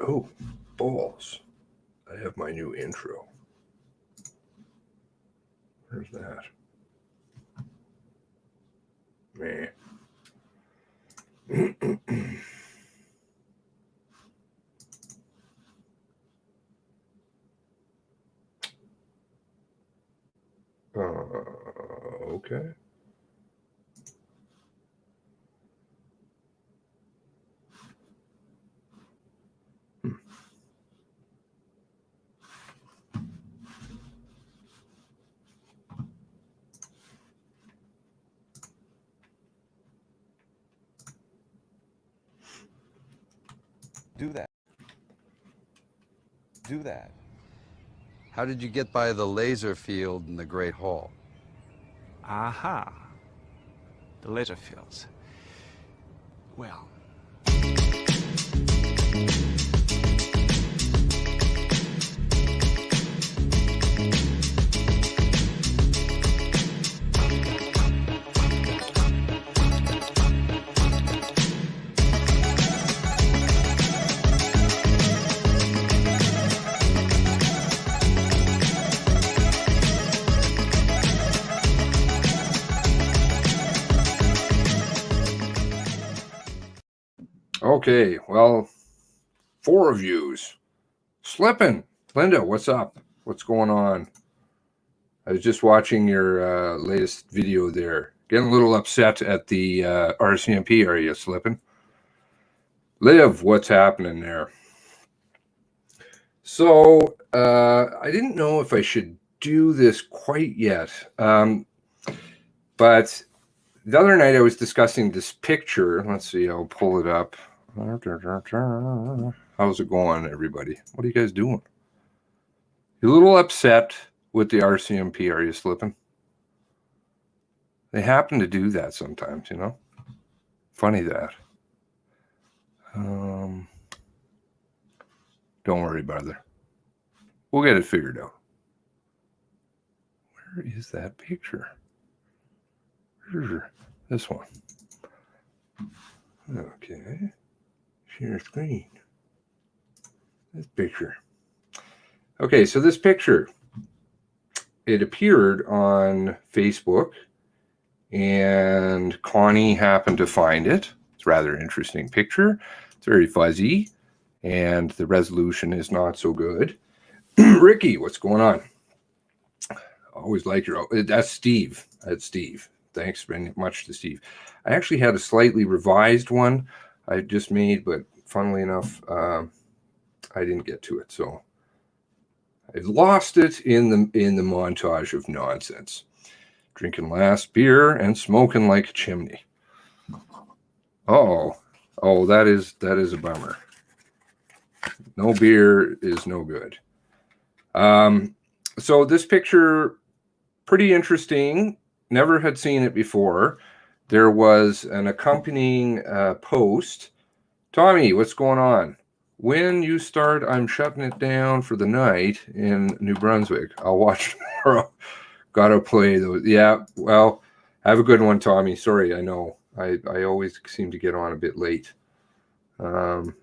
Oh, balls. I have my new intro. Where's that? Meh. Okay. Do that. How did you get by the laser field in the Great Hall? Aha. The laser fields. Well. Okay, well, 4 of yous. Slipping. Linda, what's up? What's going on? I was just watching your latest video there. Getting a little upset at the RCMP, are you, Slipping? Liv, what's happening there? So, I didn't know if I should do this quite yet. But the other night I was discussing this picture. Let's see, I'll pull it up. How's it going, everybody? What are you guys doing? You a little upset with the RCMP, are you, Slipping? They happen to do that sometimes, you know? Funny that. Don't worry, brother. We'll get it figured out. Where is that picture? This one. Okay. Share screen. This picture. Okay, so this picture, it appeared on Facebook, and Connie happened to find it. It's a rather interesting picture. It's very fuzzy, and the resolution is not so good. Ricky, what's going on? Always like your... That's Steve. That's Steve. Thanks very much to Steve. I actually had a slightly revised one I just made, but funnily enough, I didn't get to it. So I lost it in the montage of nonsense. Drinking last beer and smoking like a chimney. Oh, that is a bummer. No beer is no good. So this picture, pretty interesting. Never had seen it before. There was an accompanying post. Tommy, what's going on? When you start, I'm shutting it down for the night in New Brunswick. I'll watch tomorrow. Gotta play those. Yeah, well, have a good one, Tommy. Sorry, I know. I always seem to get on a bit late.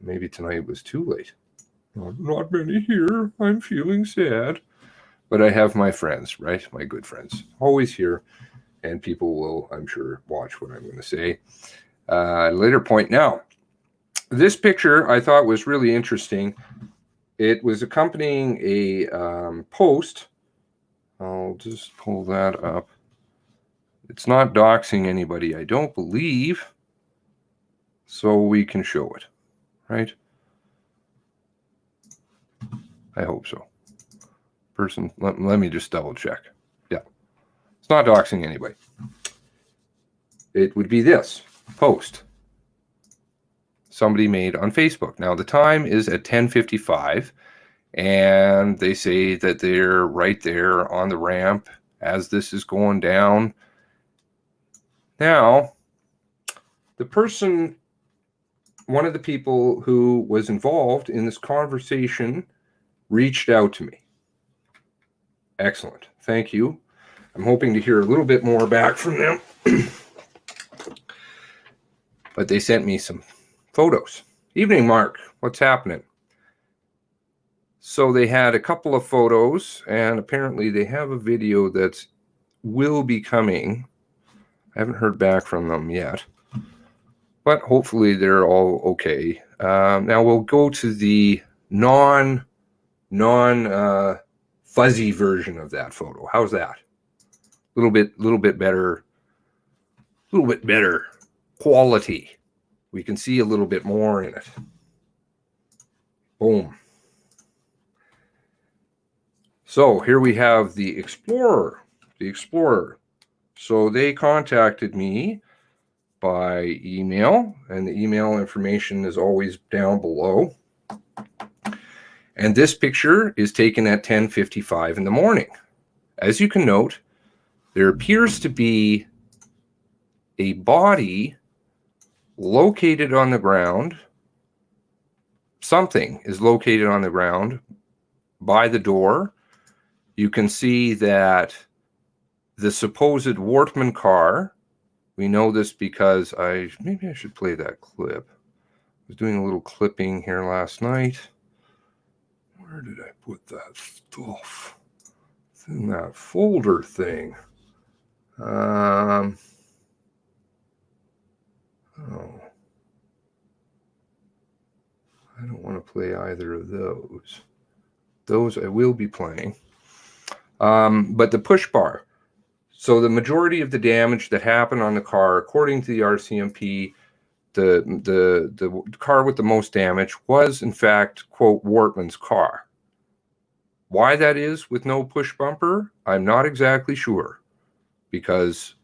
Maybe tonight was too late. Not many here. I'm feeling sad. But I have my friends, right? My good friends. Always here. And people will, I'm sure, watch what I'm going to say at a later point. Now, this picture I thought was really interesting. It was accompanying a post. I'll just pull that up. It's not doxing anybody, I don't believe. So we can show it, right? I hope so. Person, let me just double check. Yeah. It's not doxing anybody. It would be this post somebody made on Facebook. Now the time is at 10:55, and they say that they're right there on the ramp as this is going down. Now, the person, one of the people who was involved in this conversation, reached out to me. Excellent. Thank you. I'm hoping to hear a little bit more back from them. But they sent me some photos. Evening, Mark. What's happening? So they had a couple of photos, and apparently they have a video that will be coming. I haven't heard back from them yet, but hopefully they're all okay. Now we'll go to the non fuzzy version of that photo. How's that? A little bit better quality. We can see a little bit more in it. Boom. So here we have the Explorer. So they contacted me by email, and the email information is always down below. And this picture is taken at 10:55 in the morning. As you can note, there appears to be a body located on the ground. Something is located on the ground by the door. You can see that the supposed Wortman car, we know this because maybe I should play that clip. I was doing a little clipping here last night. Where did I put that stuff? It's in that folder thing. Oh. I don't want to play either of those. Those I will be playing. But the push bar. So the majority of the damage that happened on the car, according to the RCMP, the car with the most damage was, in fact, quote, Wortman's car. Why that is with no push bumper, I'm not exactly sure, because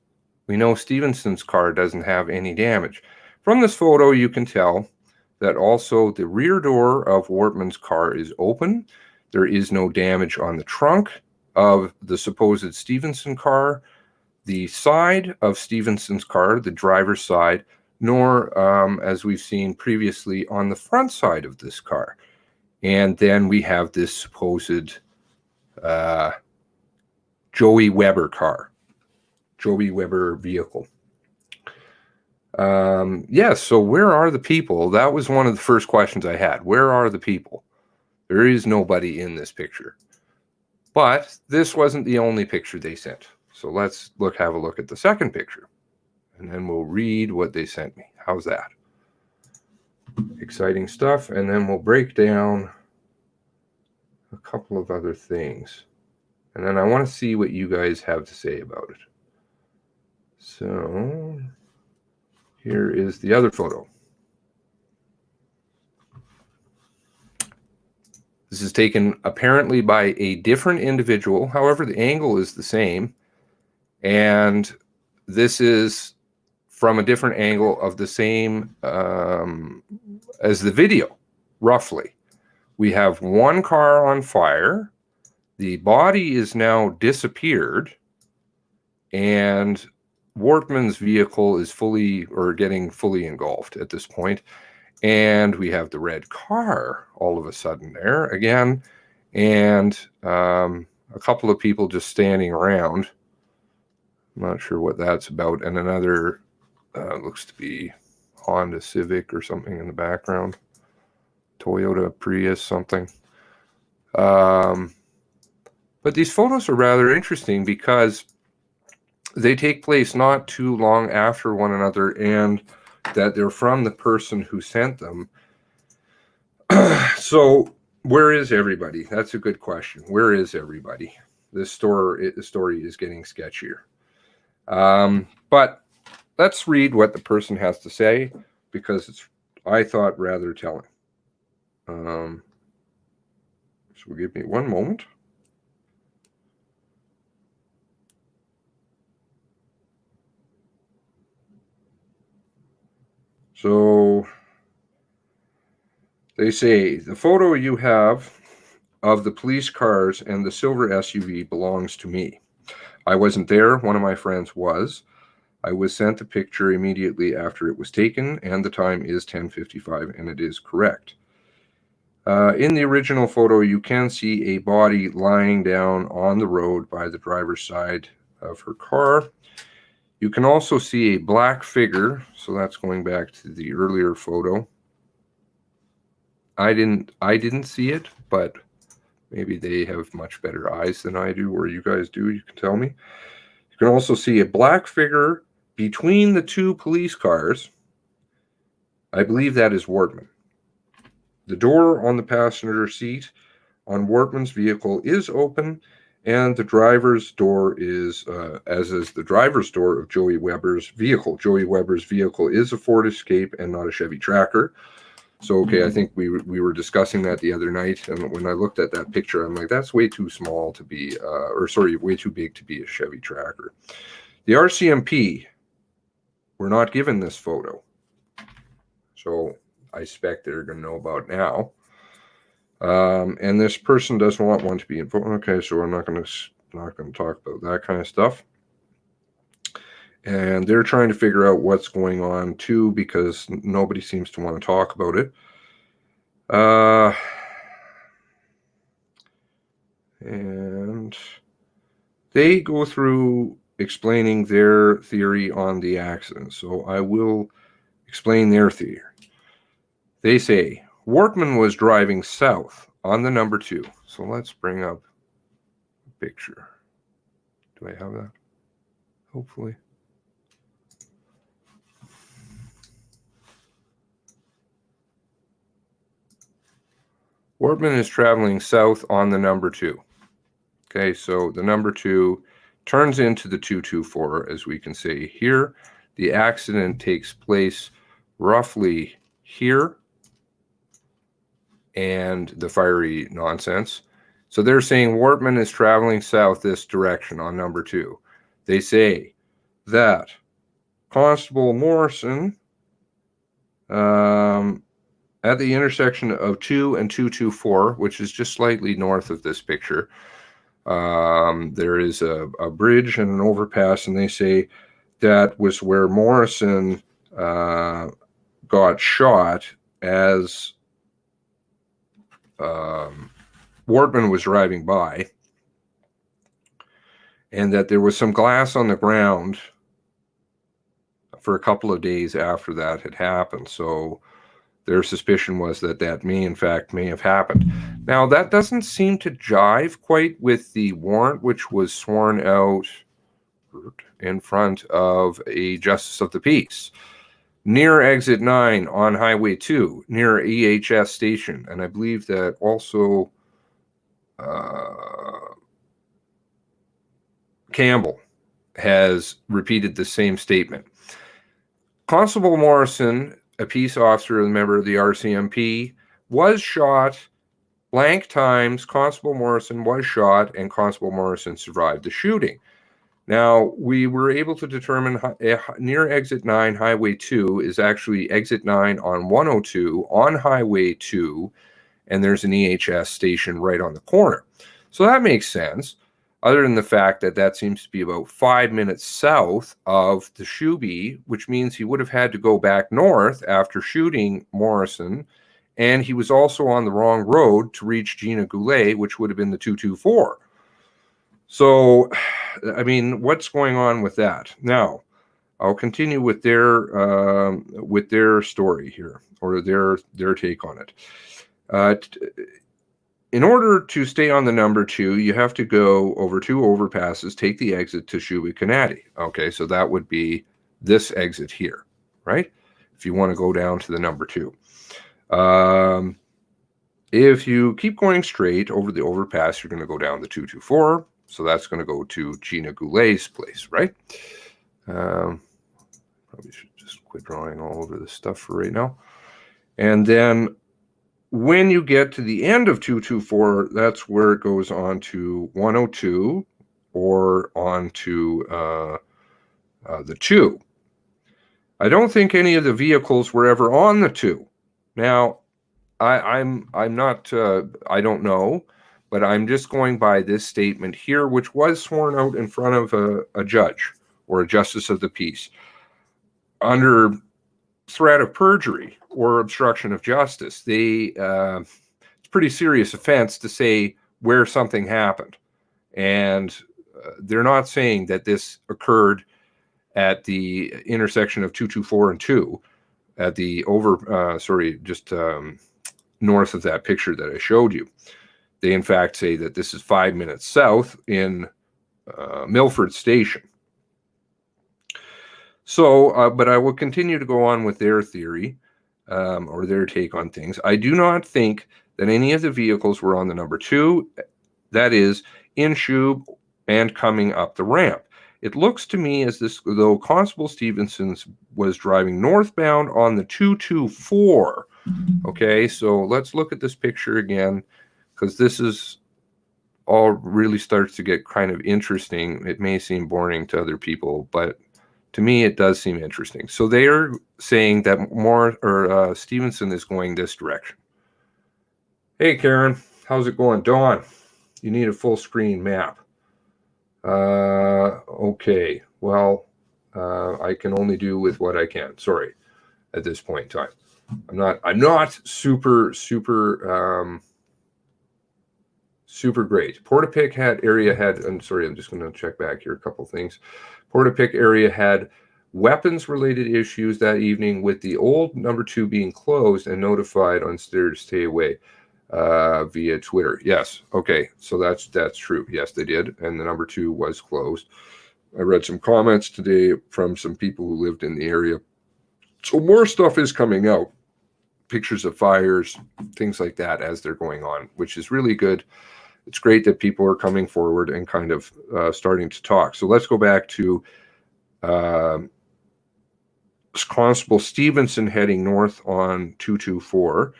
we know Stevenson's car doesn't have any damage. From this photo, you can tell that also the rear door of Wortman's car is open. There is no damage on the trunk of the supposed Stevenson car, the side of Stevenson's car, the driver's side, nor, as we've seen previously, on the front side of this car. And then we have this supposed Joey Weber car, Joey Weber vehicle. Yes, so where are the people? That was one of the first questions I had. Where are the people? There is nobody in this picture. But this wasn't the only picture they sent. So let's have a look at the second picture. And then we'll read what they sent me. How's that? Exciting stuff. And then we'll break down a couple of other things. And then I want to see what you guys have to say about it. So here is the other photo. This is taken apparently by a different individual. However, the angle is the same. And this is from a different angle of the same as the video, roughly. We have one car on fire. The body is now disappeared. And Wortman's vehicle is getting fully engulfed at this point. And we have the red car all of a sudden there again. And a couple of people just standing around. I'm not sure what that's about. And another looks to be Honda Civic or something in the background. Toyota Prius something. But these photos are rather interesting because they take place not too long after one another, and that they're from the person who sent them. So where is everybody? That's a good question. Where is everybody? The story is getting sketchier. But let's read what the person has to say, because it's, I thought, rather telling. So give me one moment. So they say, the photo you have of the police cars and the silver SUV belongs to me. I wasn't there. One of my friends was. I was sent the picture immediately after it was taken, and the time is 10:55, and it is correct. In the original photo, you can see a body lying down on the road by the driver's side of her car. You can also see a black figure, so that's going back to the earlier photo. I didn't see it, but Maybe they have much better eyes than I do, or you guys do. You can tell me. You can also see a black figure between the two police cars. I believe that is Wortman. The door on the passenger seat on Wortman's vehicle is open, and the driver's door is, as is the driver's door of Joey Weber's vehicle. Joey Weber's vehicle is a Ford Escape and not a Chevy Tracker. So, okay, I think we were discussing that the other night, and when I looked at that picture, I'm like, that's way too small to be, way too big to be a Chevy Tracker. The RCMP were not given this photo, so I expect they're going to know about now. And this person doesn't want one to be involved. Okay, so we're not going to talk about that kind of stuff. And they're trying to figure out what's going on too, because nobody seems to want to talk about it. And they go through explaining their theory on the accident. So I will explain their theory. They say Wortman was driving south on the number 2. So let's bring up a picture. Do I have that? Hopefully. Wortman is traveling south on the number 2. Okay, so the number 2 turns into the 224, as we can see here. The accident takes place roughly here, and the fiery nonsense. So they're saying Wortman is traveling south this direction on number 2. They say that Constable Morrison, at the intersection of 2 and 224, which is just slightly north of this picture, there is a bridge and an overpass, and they say that was where Morrison got shot as Wortman was driving by, and that there was some glass on the ground for a couple of days after that had happened. So their suspicion was that that may have happened. Now, that doesn't seem to jive quite with the warrant, which was sworn out in front of a justice of the peace near exit 9 on Highway 2, near EHS station. And I believe that also Campbell has repeated the same statement. Constable Morrison, a peace officer and member of the RCMP, was shot blank times. Constable Morrison was shot, and Constable Morrison survived the shooting. Now, we were able to determine near exit 9, Highway 2, is actually exit 9 on 102 on Highway 2, and there's an EHS station right on the corner. So that makes sense, other than the fact that that seems to be about 5 minutes south of the SHUBE, which means he would have had to go back north after shooting Morrison, and he was also on the wrong road to reach Gina Goulet, which would have been the 224. So, I mean, what's going on with that? Now, I'll continue with their story here, or their take on it. In order to stay on the number 2, you have to go over 2 overpasses, take the exit to SHUBE Canady. Okay, so that would be this exit here, right? If you want to go down to the number 2. If you keep going straight over the overpass, you're going to go down the 224. So that's going to go to Gina Goulet's place, right? Probably should just quit drawing all over this stuff for right now. And then when you get to the end of 224, that's where it goes on to 102 or on to the 2. I don't think any of the vehicles were ever on the 2. Now, I'm not, I don't know, but I'm just going by this statement here, which was sworn out in front of a judge or a justice of the peace under threat of perjury or obstruction of justice. It's a pretty serious offense to say where something happened. And they're not saying that this occurred at the intersection of 224 and 2 at the north of that picture that I showed you. They, in fact, say that this is 5 minutes south in Milford Station. So, but I will continue to go on with their theory or their take on things. I do not think that any of the vehicles were on the number 2, that is, in SHUBE and coming up the ramp. It looks to me as though Constable Stevenson was driving northbound on the 224. Okay, so let's look at this picture again, because this is all really starts to get kind of interesting. It may seem boring to other people, but to me it does seem interesting. So they are saying that Stevenson is going this direction. Hey Karen, how's it going? Dawn, you need a full screen map. Okay, well, I can only do with what I can. Sorry, at this point in time, I'm not super great. Portapique area had. I'm sorry, I'm just going to check back here a couple things. Portapique area had weapons related issues that evening, with the old number 2 being closed and notified on Stair to stay away via Twitter. Yes, okay, so that's true. Yes, they did, and the number 2 was closed. I read some comments today from some people who lived in the area, so more stuff is coming out, pictures of fires, things like that as they're going on, which is really good. It's great that people are coming forward and kind of starting to talk. So let's go back to Constable Stevenson heading north on 224.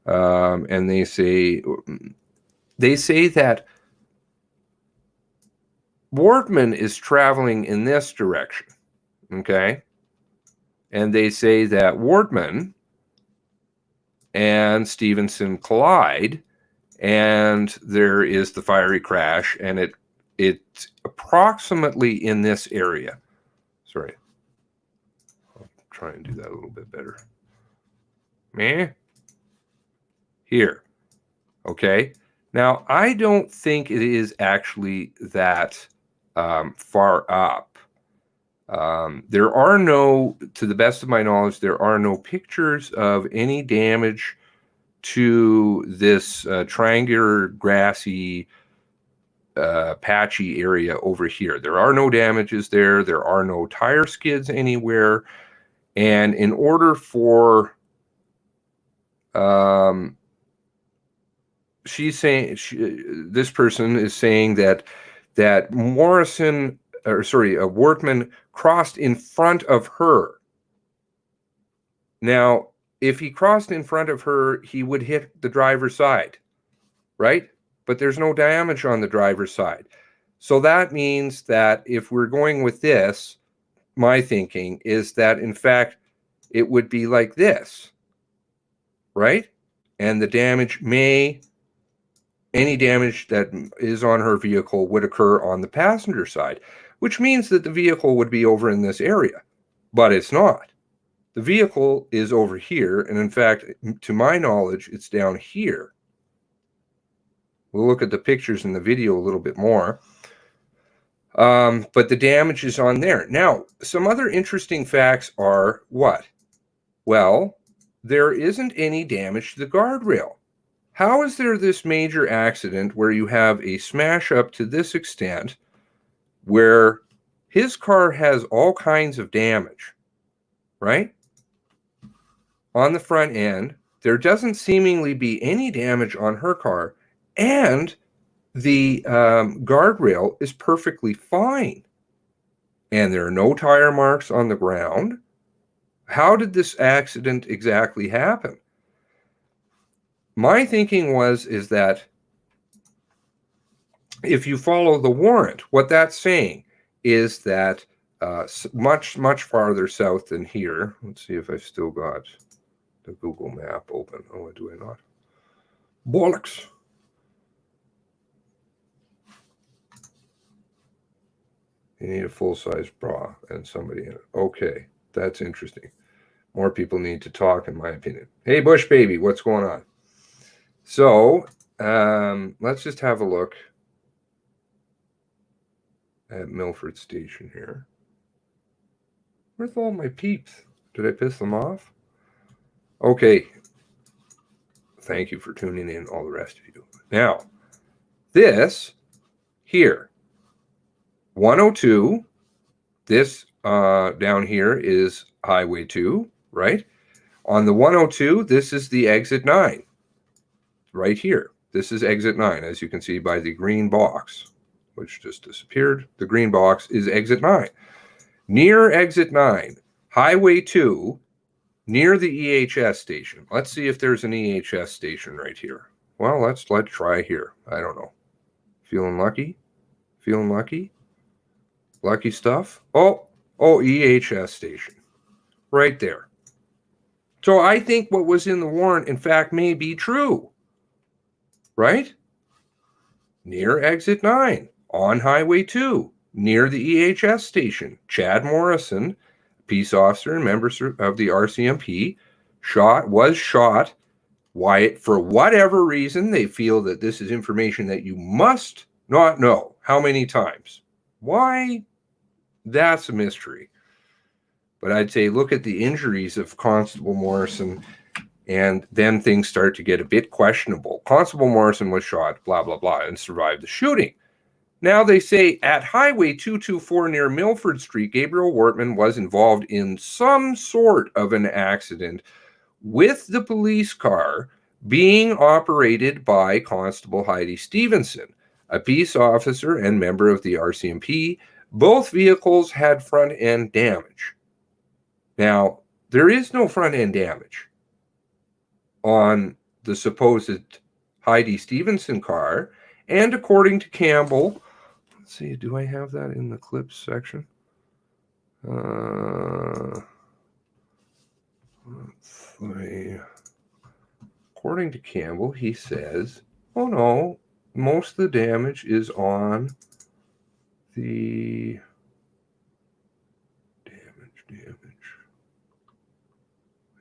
And they say that Wardman is traveling in this direction. Okay. And they say that Wardman and Stevenson collide, and there is the fiery crash, and it's approximately in this area. Sorry, I'll try and do that a little bit better. Here. Okay, now I don't think it is actually that far up. There are no, to the best of my knowledge, there are no pictures of any damage to this triangular grassy patchy area over here. There are no damages there. There are no tire skids anywhere. And in order for she's saying, this person is saying that Wortman crossed in front of her. Now, if he crossed in front of her, he would hit the driver's side, right? But there's no damage on the driver's side. So that means that if we're going with this, my thinking is that, in fact, it would be like this, right? And the damage any damage that is on her vehicle would occur on the passenger side, which means that the vehicle would be over in this area, but it's not. The vehicle is over here, and in fact, to my knowledge, it's down here. We'll look at the pictures in the video a little bit more. But the damage is on there. Now, some other interesting facts are what? Well, there isn't any damage to the guardrail. How is there this major accident where you have a smash up to this extent, where his car has all kinds of damage, right? On the front end, there doesn't seemingly be any damage on her car, and the guardrail is perfectly fine, and there are no tire marks on the ground. How did this accident exactly happen? My thinking is that if you follow the warrant, what that's saying is that much farther south than here. Let's see if I've still got the Google map open. Oh, do I not? Bollocks. You need a full-size bra and somebody in it. Okay, that's interesting. More people need to talk, in my opinion. Hey, Bush baby, what's going on? So let's just have a look at Milford Station here. Where's all my peeps? Did I piss them off? Okay. Thank you for tuning in, all the rest of you. Now, This here, 102, this down here is Highway 2, right? On the 102, this is the exit 9, right here. This is exit 9, as you can see by the green box, which just disappeared. The green box is exit 9. Near exit 9, Highway 2, near the EHS station. Let's see if there's an EHS station right here. Well, let's try here. I don't know. Feeling lucky? Feeling lucky? Lucky stuff? Oh, EHS station. Right there. So I think what was in the warrant, in fact, may be true. Right? Near exit 9, on Highway 2, near the EHS station. Chad Morrison, peace officer and member of the RCMP, was shot. Why, for whatever reason, they feel that this is information that you must not know. How many times? Why? That's a mystery. But I'd say look at the injuries of Constable Morrison, and then things start to get a bit questionable. Constable Morrison was shot, blah, blah, blah, and survived the shooting. Now they say at Highway 224 near Milford Street, Gabriel Wortman was involved in some sort of an accident with the police car being operated by Constable Heidi Stevenson, a peace officer and member of the RCMP. Both vehicles had front-end damage. Now, there is no front-end damage on the supposed Heidi Stevenson car, and according to Campbell, let's see, do I have that in the clips section? According to Campbell, he says, oh no, most of the damage is on the damage.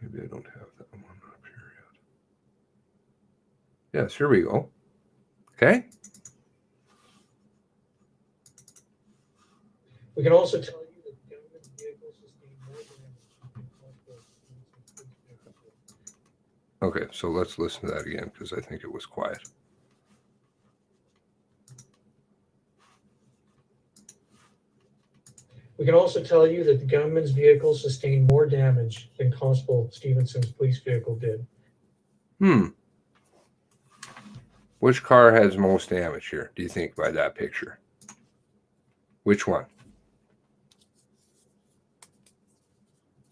Maybe I don't have that one up here yet. Yes, here we go. Okay. We can also tell you that government vehicles sustain more damage. Okay, so let's listen to that again because I think it was quiet. We can also tell you that the gunman's vehicle sustained more damage than Constable Stevenson's police vehicle did. Which car has most damage here, do you think, by that picture? Which one?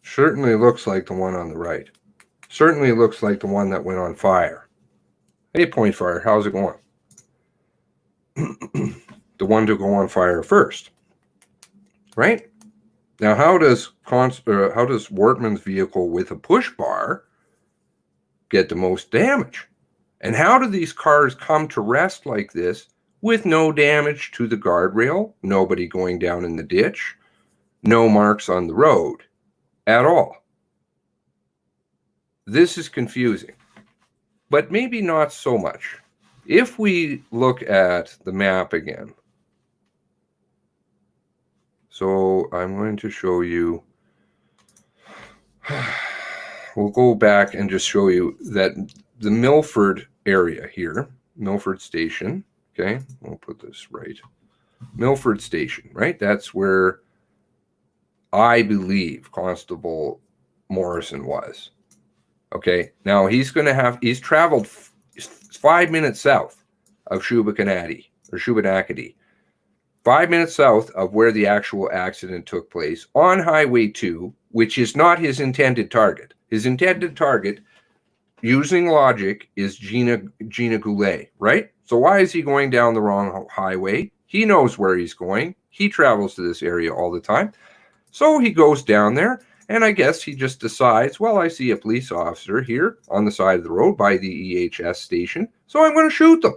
Certainly looks like the one on the right. Certainly looks like the one that went on fire. Hey, Point Fire, how's it going? The one to go on fire first. Right? Now, how does Wortman's vehicle with a push bar get the most damage? And how do these cars come to rest like this with no damage to the guardrail, nobody going down in the ditch, no marks on the road at all? This is confusing, but maybe not so much. If we look at the map again, so I'm going to show you, we'll go back and just show you that the Milford area here, Milford Station, okay, we'll put this right, Milford Station, right? That's where I believe Constable Morrison was. Okay, now he's traveled 5 minutes south of Shubenacadie, 5 minutes south of where the actual accident took place on Highway 2, which is not his intended target. His intended target, using logic, is Gina Goulet, right? So why is he going down the wrong highway? He knows where he's going. He travels to this area all the time. So he goes down there, and I guess he just decides, well, I see a police officer here on the side of the road by the EHS station, so I'm going to shoot them.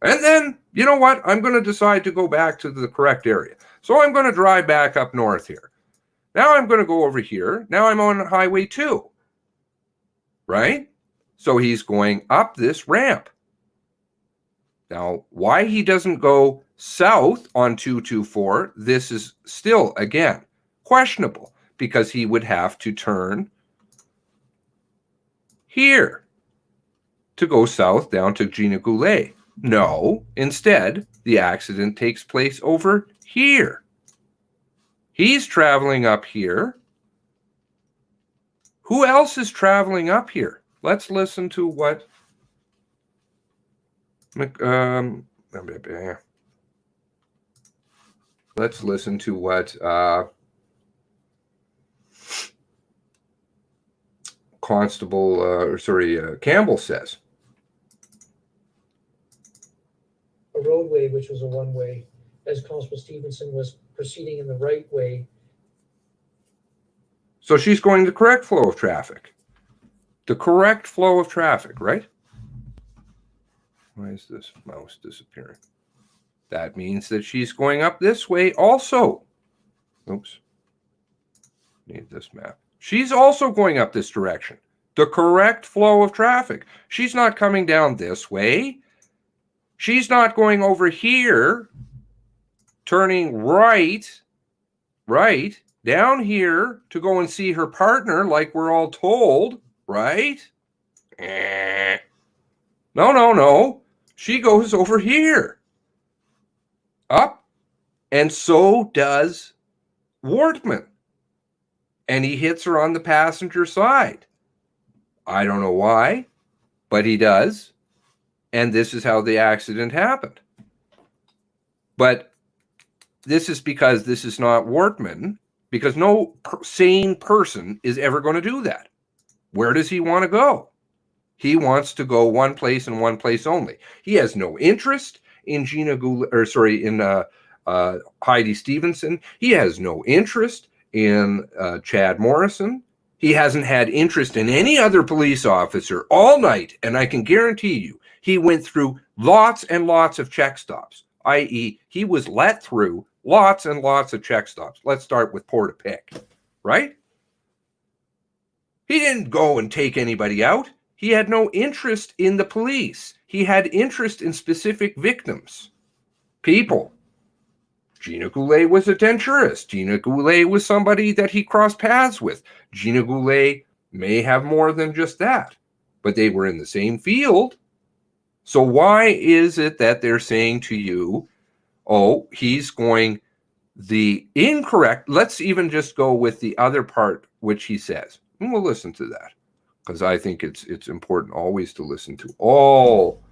And then, you know what? I'm going to decide to go back to the correct area. So I'm going to drive back up north here. Now I'm going to go over here. Now I'm on Highway 2. Right? So he's going up this ramp. Now, why he doesn't go south on 224, this is still, again, questionable, because he would have to turn here to go south down to Gina Goulet. No, instead, the accident takes place over here. He's traveling up here. Who else is traveling up here? Let's listen to what let's listen to what Campbell says. A roadway, which was a one-way, as Constable Stevenson was proceeding in the right way. So she's going the correct flow of traffic. The correct flow of traffic, right? Why is this mouse disappearing? That means that she's going up this way also. Oops. Need this map. She's also going up this direction. The correct flow of traffic. She's not coming down this way. She's not going over here, turning right, down here to go and see her partner like we're all told, right? No. She goes over here. Up. And so does Wortman. And he hits her on the passenger side. I don't know why, but he does. And this is how the accident happened. But this is because this is not Wortman, because no sane person is ever going to do that. Where does he want to go? He wants to go one place and one place only. He has no interest in Heidi Stevenson. He has no interest in Chad Morrison. He hasn't had interest in any other police officer all night, and I can guarantee you, he went through lots and lots of check stops, i.e., he was let through lots and lots of check stops. Let's start with Portapique, right? He didn't go and take anybody out. He had no interest in the police. He had interest in specific victims, people. Gina Goulet was a denturist. Gina Goulet was somebody that he crossed paths with. Gina Goulet may have more than just that, but they were in the same field. So why is it that they're saying to you, oh, he's going the incorrect? Let's even just go with the other part, which he says. And we'll listen to that, because I think it's important always to listen to all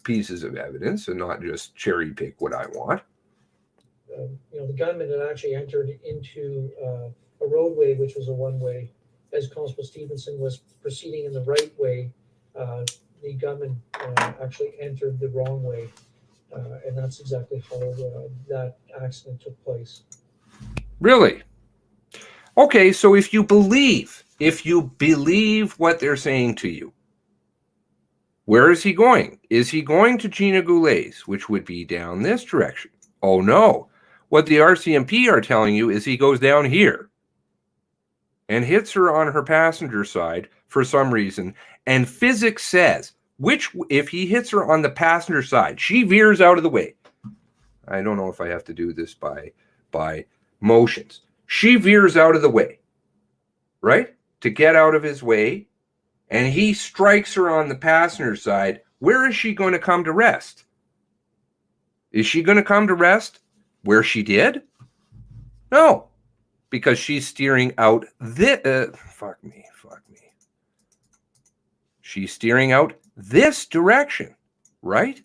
pieces of evidence and not just cherry pick what I want. The gunman had actually entered into a roadway, which was a one-way. As Constable Stevenson was proceeding in the right way, the gunman actually entered the wrong way. And that's exactly how that accident took place. Really? Okay, so if you believe what they're saying to you, where is he going? Is he going to Gina Goulet's, which would be down this direction? Oh, no. What the RCMP are telling you is he goes down here and hits her on her passenger side for some reason. And physics says, if he hits her on the passenger side, she veers out of the way. I don't know if I have to do this by motions. She veers out of the way, right? To get out of his way. And he strikes her on the passenger side. Where is she going to come to rest? Is she going to come to rest where she did? No, because she's steering out fuck me. She's steering out this direction, right?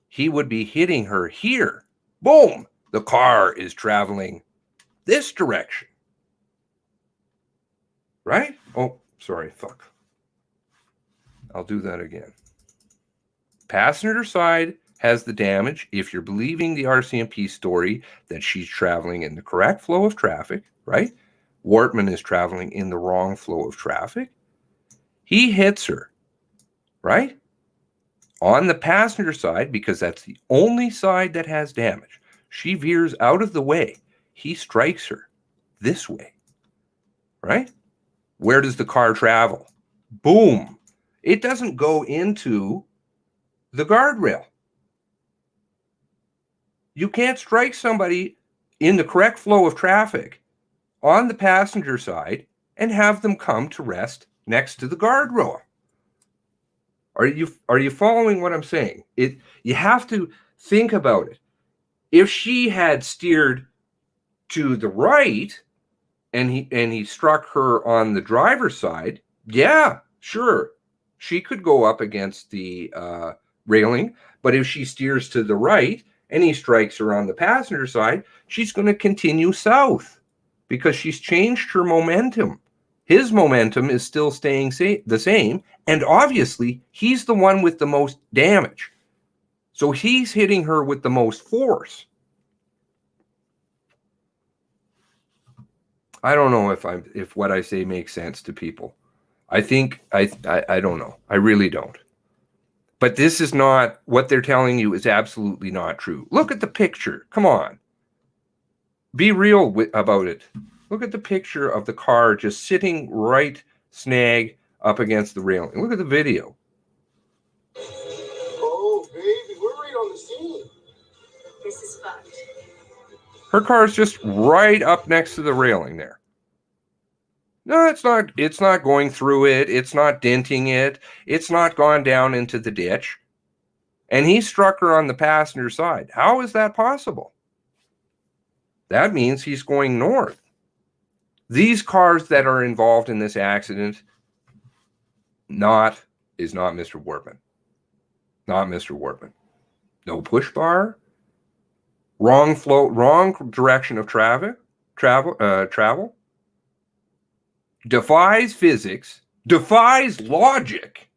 He would be hitting her here. Boom! The car is traveling this direction. Right? Oh, sorry, fuck. I'll do that again. Passenger side has the damage. If you're believing the RCMP story that she's traveling in the correct flow of traffic, right? Wortman is traveling in the wrong flow of traffic. He hits her, right? On the passenger side, because that's the only side that has damage. She veers out of the way. He strikes her this way, right? Where does the car travel? Boom. It doesn't go into the guardrail. You can't strike somebody in the correct flow of traffic on the passenger side and have them come to rest next to the guardrail. Are you following what I'm saying? You have to think about it. If she had steered to the right and he struck her on the driver's side, yeah, sure, she could go up against the railing. But if she steers to the right and he strikes her on the passenger side, she's going to continue south because she's changed her momentum. His momentum is still staying the same, and obviously he's the one with the most damage. So he's hitting her with the most force. I don't know if what I say makes sense to people. I think I don't know. I really don't. But this is not what they're telling you is absolutely not true. Look at the picture. Come on. Be real about it. Look at the picture of the car just sitting right snag up against the railing. Look at the video. Oh, baby, we're right on the scene. This is fucked. Her car's just right up next to the railing there. No, it's not. It's not going through it. It's not denting it. It's not gone down into the ditch. And he struck her on the passenger side. How is that possible? That means he's going north. These cars that are involved in this accident is not Mr. Wortman. Not Mr. Wortman. No push bar. Wrong flow. Wrong direction of travel. Defies physics. Defies logic.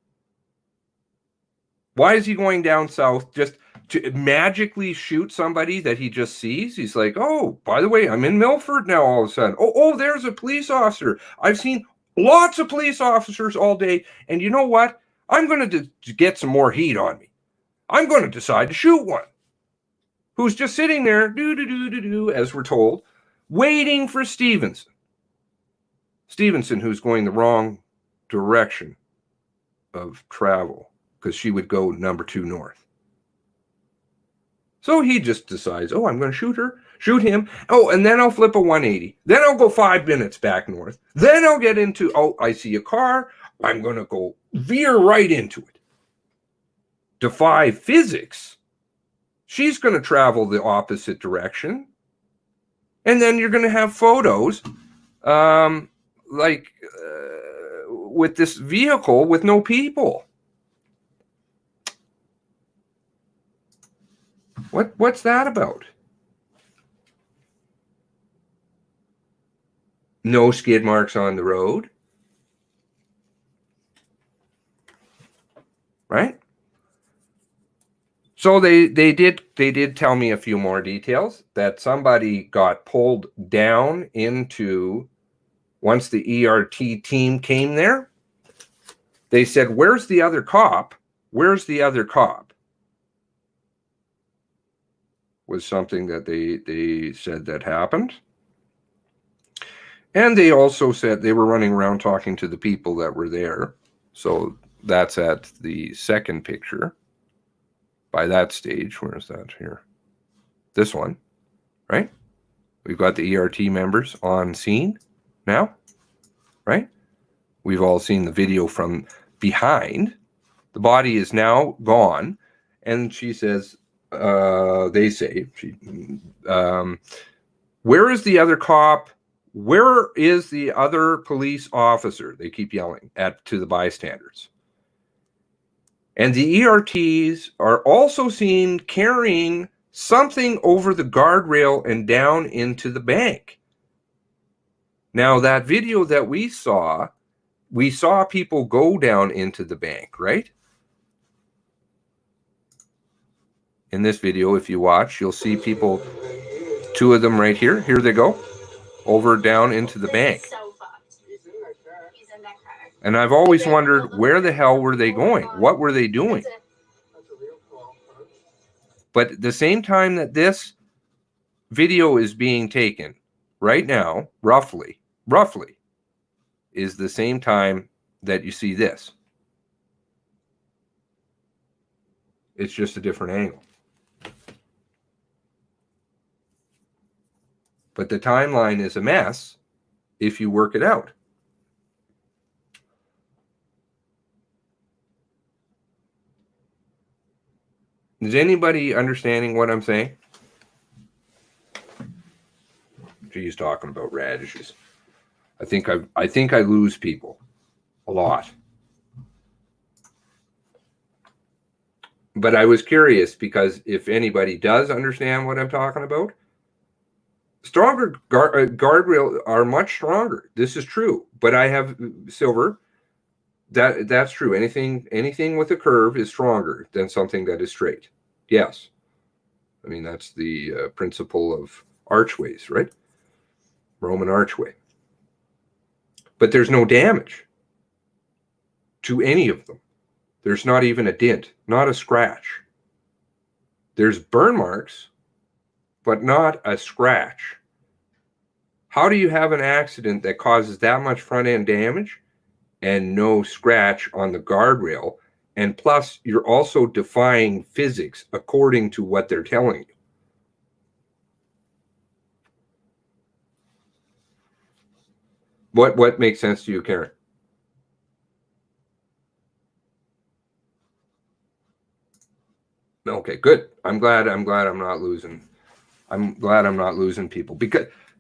Why is he going down south just to magically shoot somebody that he just sees? He's like, oh, by the way, I'm in Milford now all of a sudden. Oh, there's a police officer. I've seen lots of police officers all day. And you know what? I'm going to get some more heat on me. I'm going to decide to shoot one who's just sitting there, as we're told, waiting for Stevenson. Stevenson, who's going the wrong direction of travel because she would go number 2 north. So he just decides, oh, I'm going to shoot him. Oh, and then I'll flip a 180. Then I'll go 5 minutes back north. Then I'll get into, oh, I see a car. I'm going to go veer right into it. Defy physics. She's going to travel the opposite direction. And then you're going to have photos with this vehicle with no people. What's that about? No skid marks on the road. Right? So they did tell me a few more details that somebody got pulled down into once the ERT team came there. They said, "Where's the other cop? Where's the other cop?" Was something that they said that happened. And they also said they were running around talking to the people that were there. So that's at the second picture. By that stage, where is that here? This one, right? We've got the ERT members on scene now, right? We've all seen the video from behind. The body is now gone. And she says, they say, where is the other cop? Where is the other police officer? They keep yelling to the bystanders. And the ERTs are also seen carrying something over the guardrail and down into the bank. Now, that video that we saw people go down into the bank, right? In this video, if you watch, you'll see people, 2 of them right here. Here they go, over down into the bank. So fucked. He's in that car. And I've always wondered, where the hell were they going? What were they doing? But at the same time that this video is being taken right now, roughly, is the same time that you see this. It's just a different angle. But the timeline is a mess if you work it out. Is anybody understanding what I'm saying? She's talking about radishes. I think I lose people a lot. But I was curious because if anybody does understand what I'm talking about, stronger guardrail are much stronger. This is true. But I have silver. That's true. Anything with a curve is stronger than something that is straight. Yes. I mean, that's the principle of archways, right? Roman archway. But there's no damage to any of them. There's not even a dent, not a scratch. There's burn marks, but not a scratch. How do you have an accident that causes that much front end damage and no scratch on the guardrail? And plus, you're also defying physics according to what they're telling you. What makes sense to you, Karen? Okay, good. I'm glad I'm not losing. I'm glad I'm not losing people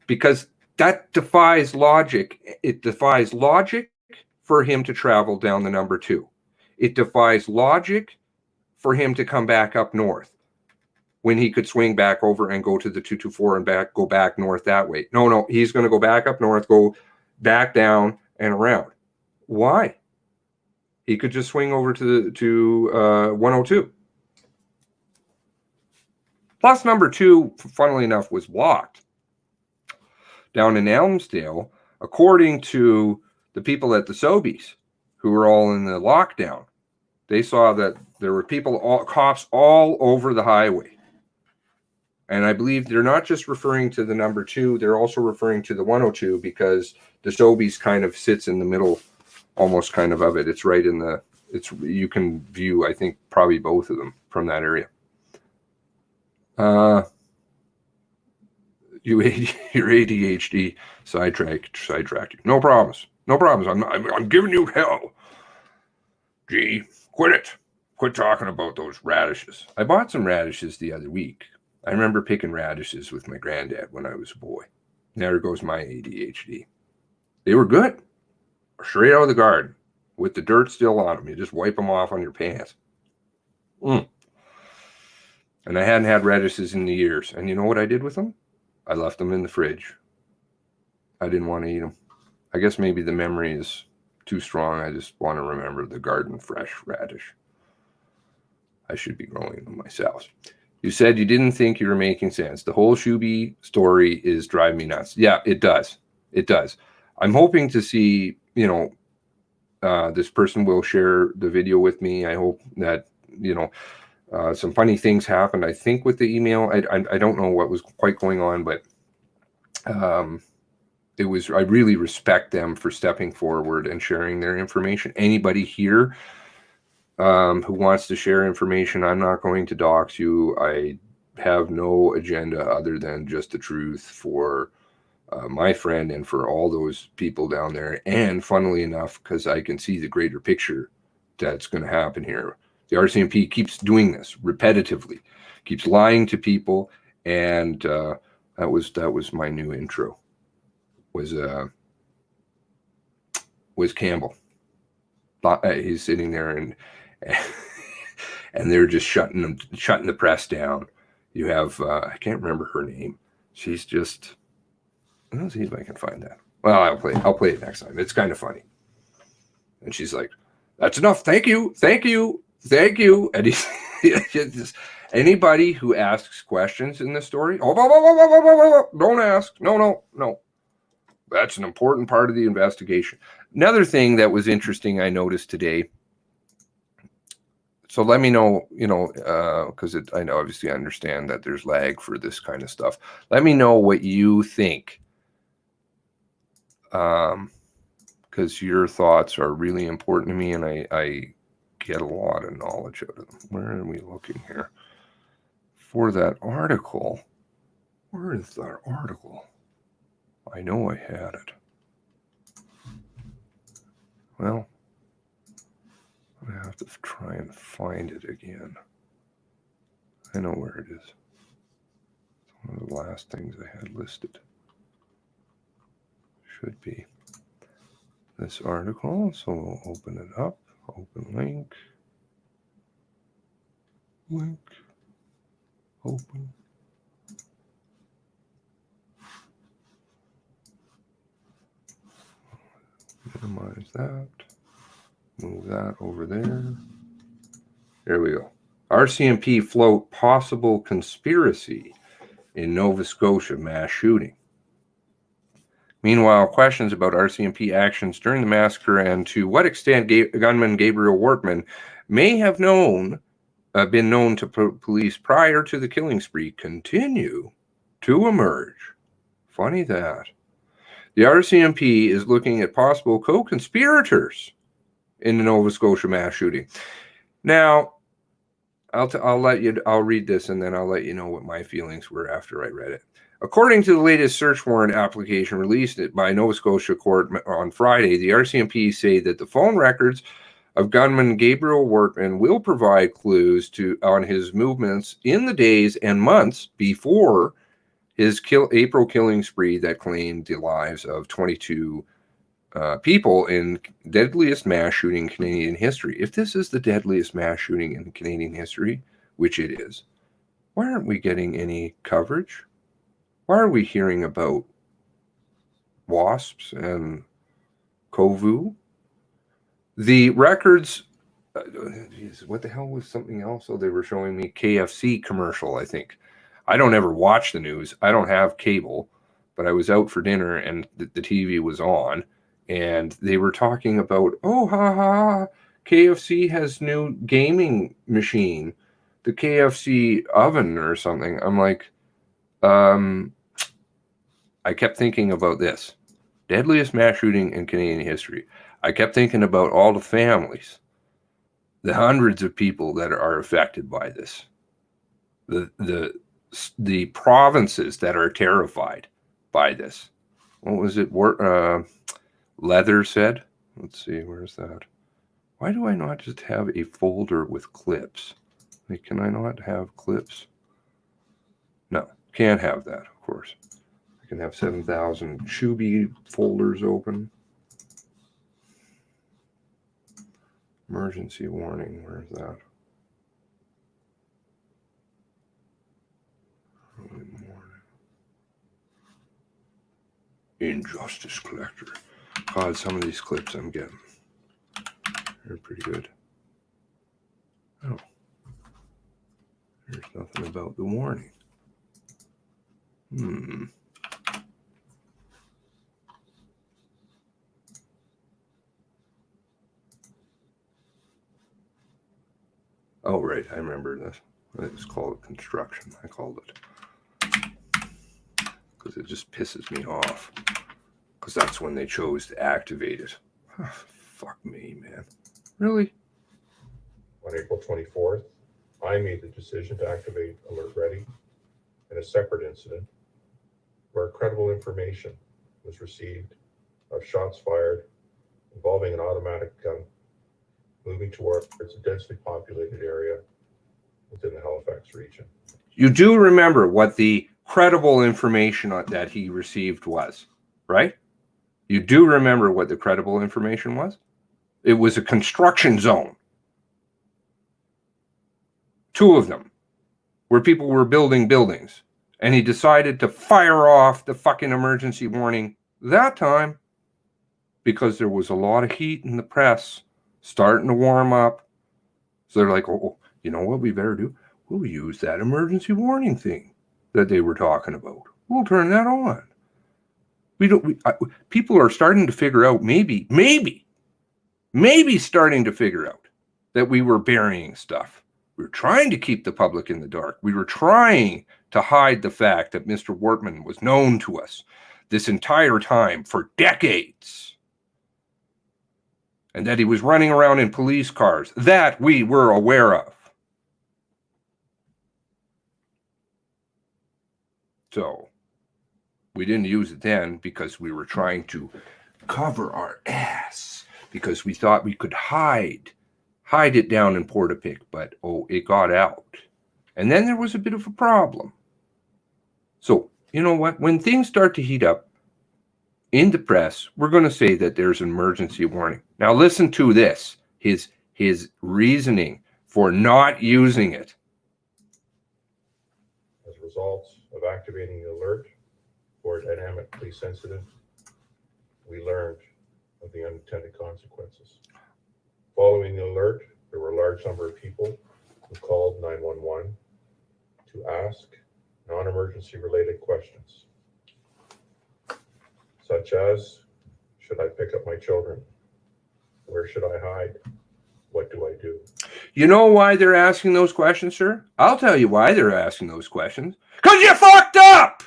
because that defies logic. It defies logic for him to travel down the number 2. It defies logic for him to come back up north when he could swing back over and go to the 224 and go back north that way. No, he's going to go back up north, go back down and around. Why? He could just swing over to 102. Plus, number 2, funnily enough, was blocked down in Elmsdale, according to the people at the Sobeys, who were all in the lockdown. They saw that there were cops all over the highway. And I believe they're not just referring to the number 2, they're also referring to the 102 because the Sobeys kind of sits in the middle, almost kind of it. It's right in the, you can view, I think, probably both of them from that area. Your ADHD sidetracked you. No problems. I'm giving you hell. Gee, quit it. Quit talking about those radishes. I bought some radishes the other week. I remember picking radishes with my granddad when I was a boy. There goes my ADHD. They were good. Straight out of the garden with the dirt still on them. You just wipe them off on your pants. And I hadn't had radishes in the years. And you know what I did with them? I left them in the fridge. I didn't want to eat them. I guess maybe the memory is too strong. I just want to remember the garden fresh radish. I should be growing them myself. You said you didn't think you were making sense. The whole SHUBE story is driving me nuts. Yeah, it does. It does. I'm hoping to see, this person will share the video with me. I hope that, some funny things happened, I think, with the email. I don't know what was quite going on, but I really respect them for stepping forward and sharing their information. Anybody here who wants to share information, I'm not going to dox you. I have no agenda other than just the truth for my friend and for all those people down there. And funnily enough, because I can see the greater picture that's going to happen here. The RCMP keeps doing this repetitively, keeps lying to people, and that was my new intro. Was Campbell? He's sitting there and they're just shutting the press down. You have I can't remember her name. She's just, let's see if I can find that. Well, I'll play it next time. It's kind of funny. And she's like, "That's enough. Thank you. And he's just, anybody who asks questions in this story, don't ask. No. That's an important part of the investigation. Another thing that was interesting I noticed today. So let me know, because I know obviously I understand that there's lag for this kind of stuff. Let me know what you think. Because your thoughts are really important to me, and I get a lot of knowledge out of them. Where are we looking here? For that article. Where is that article? I know I had it. Well, I have to try and find it again. I know where it is. It's one of the last things I had listed. Should be this article. So we'll open it up. Open link. Link. Open. Minimize that. Move that over there. There we go. RCMP float possible conspiracy in Nova Scotia mass shooting. Meanwhile, questions about RCMP actions during the massacre and to what extent gunman Gabriel Workman may have been known to police prior to the killing spree continue to emerge. Funny that. The RCMP is looking at possible co-conspirators in the Nova Scotia mass shooting. Now, I'll read this and then I'll let you know what my feelings were after I read it. According to the latest search warrant application released by Nova Scotia Court on Friday, the RCMP say that the phone records of gunman Gabriel Workman will provide clues on his movements in the days and months before his April killing spree that claimed the lives of 22 people in deadliest mass shooting in Canadian history. If this is the deadliest mass shooting in Canadian history, which it is, why aren't we getting any coverage? Why are we hearing about WASPs and Kovu? The records, what the hell was something else? Oh, they were showing me KFC commercial, I think. I don't ever watch the news. I don't have cable, but I was out for dinner and the TV was on. And they were talking about, KFC has new gaming machine, the KFC oven or something. I'm like, I kept thinking about this. Deadliest mass shooting in Canadian history. I kept thinking about all the families, the hundreds of people that are affected by this, the provinces that are terrified by this. What was it? Leather said, let's see, where's that? Why do I not just have a folder with clips? Like, can I not have clips? No, can't have that, of course. I can have 7,000 SHUBE folders open. Emergency warning, where's that? Injustice collector. God, some of these clips I'm getting, they're pretty good. Oh, there's nothing about the warning. Oh, right, I remember this. It's called construction, I called it. Because it just pisses me off. Because that's when they chose to activate it. Fuck me, man. Really? On April 24th, I made the decision to activate Alert Ready in a separate incident where credible information was received of shots fired involving an automatic gun moving towards a densely populated area within the Halifax region. You do remember what the credible information that he received was, right? You do remember what the credible information was? It was a construction zone. 2 of them, where people were building buildings. And he decided to fire off the fucking emergency warning that time because there was a lot of heat in the press starting to warm up. So they're like, oh, you know what we better do? We'll use that emergency warning thing that they were talking about. We'll turn that on. People are starting to figure out, maybe starting to figure out that we were burying stuff. We were trying to keep the public in the dark. We were trying to hide the fact that Mr. Wortman was known to us this entire time for decades. And that he was running around in police cars. That we were aware of. So, we didn't use it then because we were trying to cover our ass. Because we thought we could hide it down in Portapique. But, it got out. And then there was a bit of a problem. So, you know what? When things start to heat up in the press, we're going to say that there's an emergency warning. Now listen to this, his reasoning for not using it. As a result of activating the alert for dynamically sensitive, we learned of the unintended consequences. Following the alert, there were a large number of people who called 911 to ask non-emergency related questions, such as, should I pick up my children? Where should I hide? What do I do? You know why they're asking those questions, sir? I'll tell you why they're asking those questions. Because you fucked up!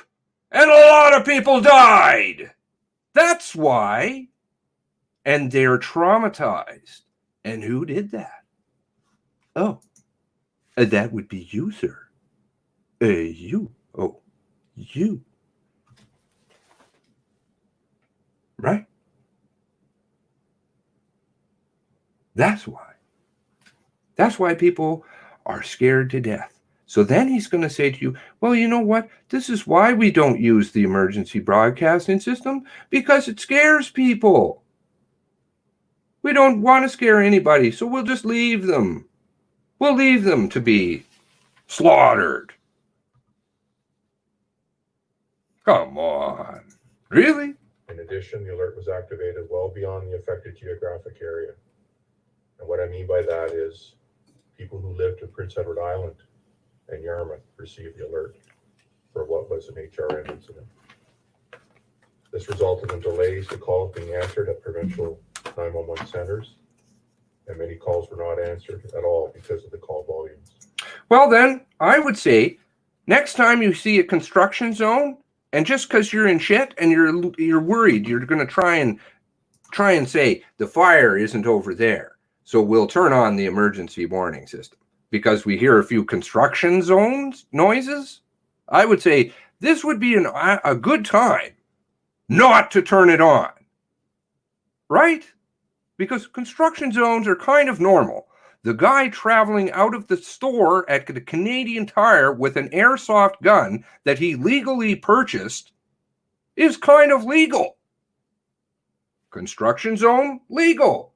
And a lot of people died! That's why. And they're traumatized. And who did that? Oh, that would be you, sir. You. Oh, you. Right? That's why. That's why people are scared to death. So then he's going to say to you, well, you know what? This is why we don't use the emergency broadcasting system, because it scares people. We don't want to scare anybody, so we'll just leave them. We'll leave them to be slaughtered. Come on. Really? In addition, the alert was activated well beyond the affected geographic area. And what I mean by that is people who lived in Prince Edward Island and Yarmouth received the alert for what was an HRN incident. This resulted in delays to calls being answered at provincial 911 centers, and many calls were not answered at all because of the call volumes. Well, then, I would say, next time you see a construction zone, and just because you're in shit and you're worried, you're going to try and say the fire isn't over there, so we'll turn on the emergency warning system because we hear a few construction zones noises. I would say this would be a good time not to turn it on, right? Because construction zones are kind of normal. The guy traveling out of the store at the Canadian Tire with an airsoft gun that he legally purchased is kind of legal. Construction zone, legal.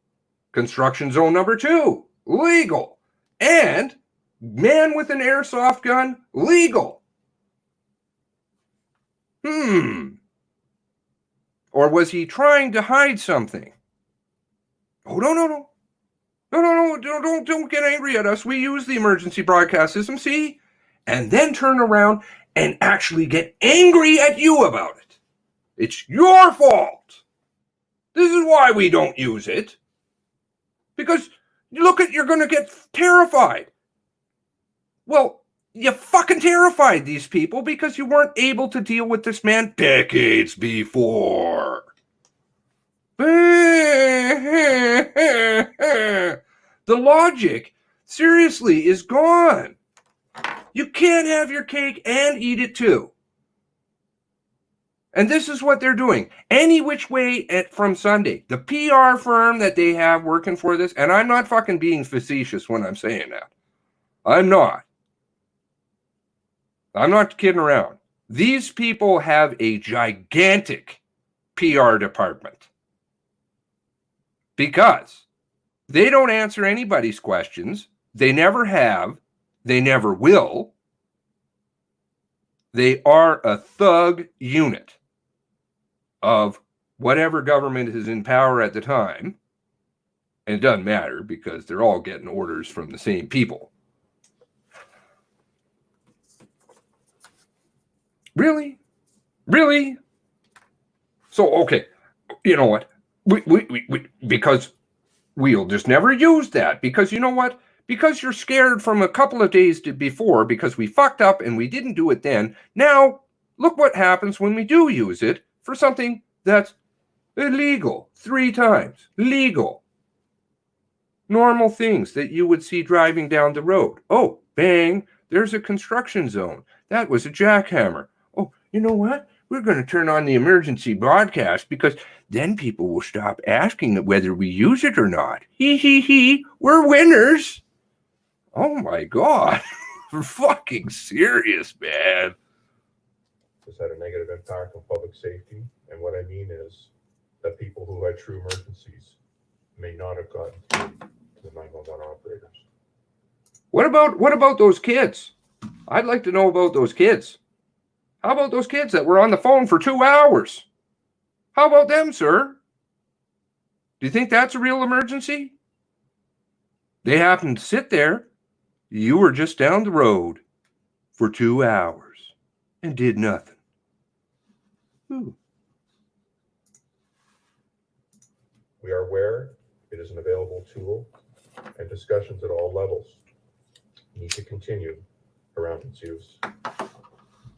Construction zone number 2, legal. And man with an airsoft gun, legal. Or was he trying to hide something? Oh, no. No, don't get angry at us. We use the emergency broadcast system, see? And then turn around and actually get angry at you about it. It's your fault. This is why we don't use it. Because, you're going to get terrified. Well, you fucking terrified these people because you weren't able to deal with this man decades before. The logic, seriously, is gone. You can't have your cake and eat it too. And this is what they're doing. Any which way from Sunday. The PR firm that they have working for this, and I'm not fucking being facetious when I'm saying that. I'm not kidding around. These people have a gigantic PR department. Because they don't answer anybody's questions. They never have. They never will. They are a thug unit of whatever government is in power at the time. And it doesn't matter because they're all getting orders from the same people. Really? So, okay. You know what? Because we'll just never use that. Because you know what? Because you're scared from a couple of days before because we fucked up and we didn't do it then. Now, look what happens when we do use it for something that's illegal. 3 times. Legal. Normal things that you would see driving down the road. Oh, bang, there's a construction zone. That was a jackhammer. Oh, you know what? We're going to turn on the emergency broadcast because then people will stop asking whether we use it or not. We're winners. Oh my God. fucking serious, man. This had a negative impact on public safety. And what I mean is that people who had true emergencies may not have gotten through to the 911 operators. What about those kids? I'd like to know about those kids. How about those kids that were on the phone for 2 hours? How about them, sir? Do you think that's a real emergency? They happened to sit there. You were just down the road for 2 hours and did nothing. Ooh. We are aware it is an available tool, and discussions at all levels need to continue around its use.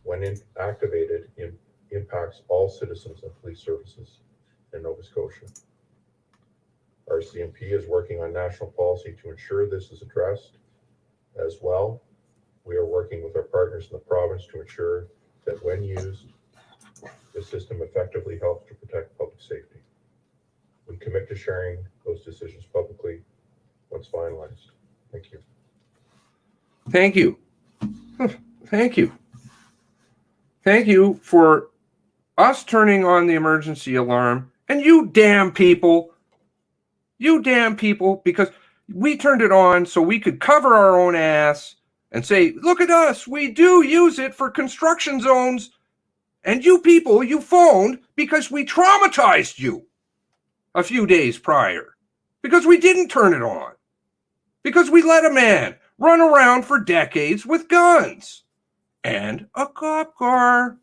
When activated, it impacts all citizens and police services in Nova Scotia. Our CMP is working on national policy to ensure this is addressed. As well, we are working with our partners in the province to ensure that when used, the system effectively helps to protect public safety. We commit to sharing those decisions publicly once finalized. Thank you. Thank you. Thank you. Thank you for us turning on the emergency alarm, and you damn people, because we turned it on so we could cover our own ass and say, look at us, we do use it for construction zones. And you people, you phoned because we traumatized you a few days prior, because we didn't turn it on, because we let a man run around for decades with guns and a cop car.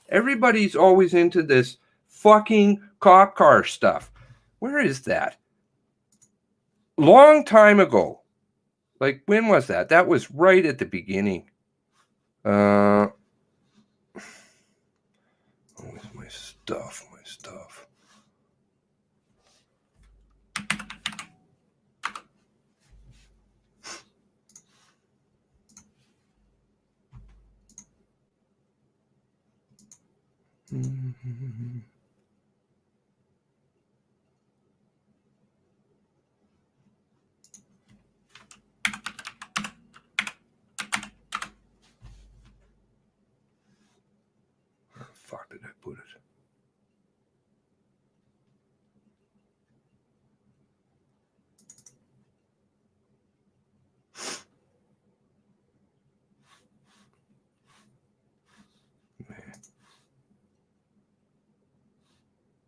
Everybody's always into this fucking cop car stuff. Where is that? Long time ago. When was that? That was right at the beginning. Where's my stuff? Where the fuck did I put it?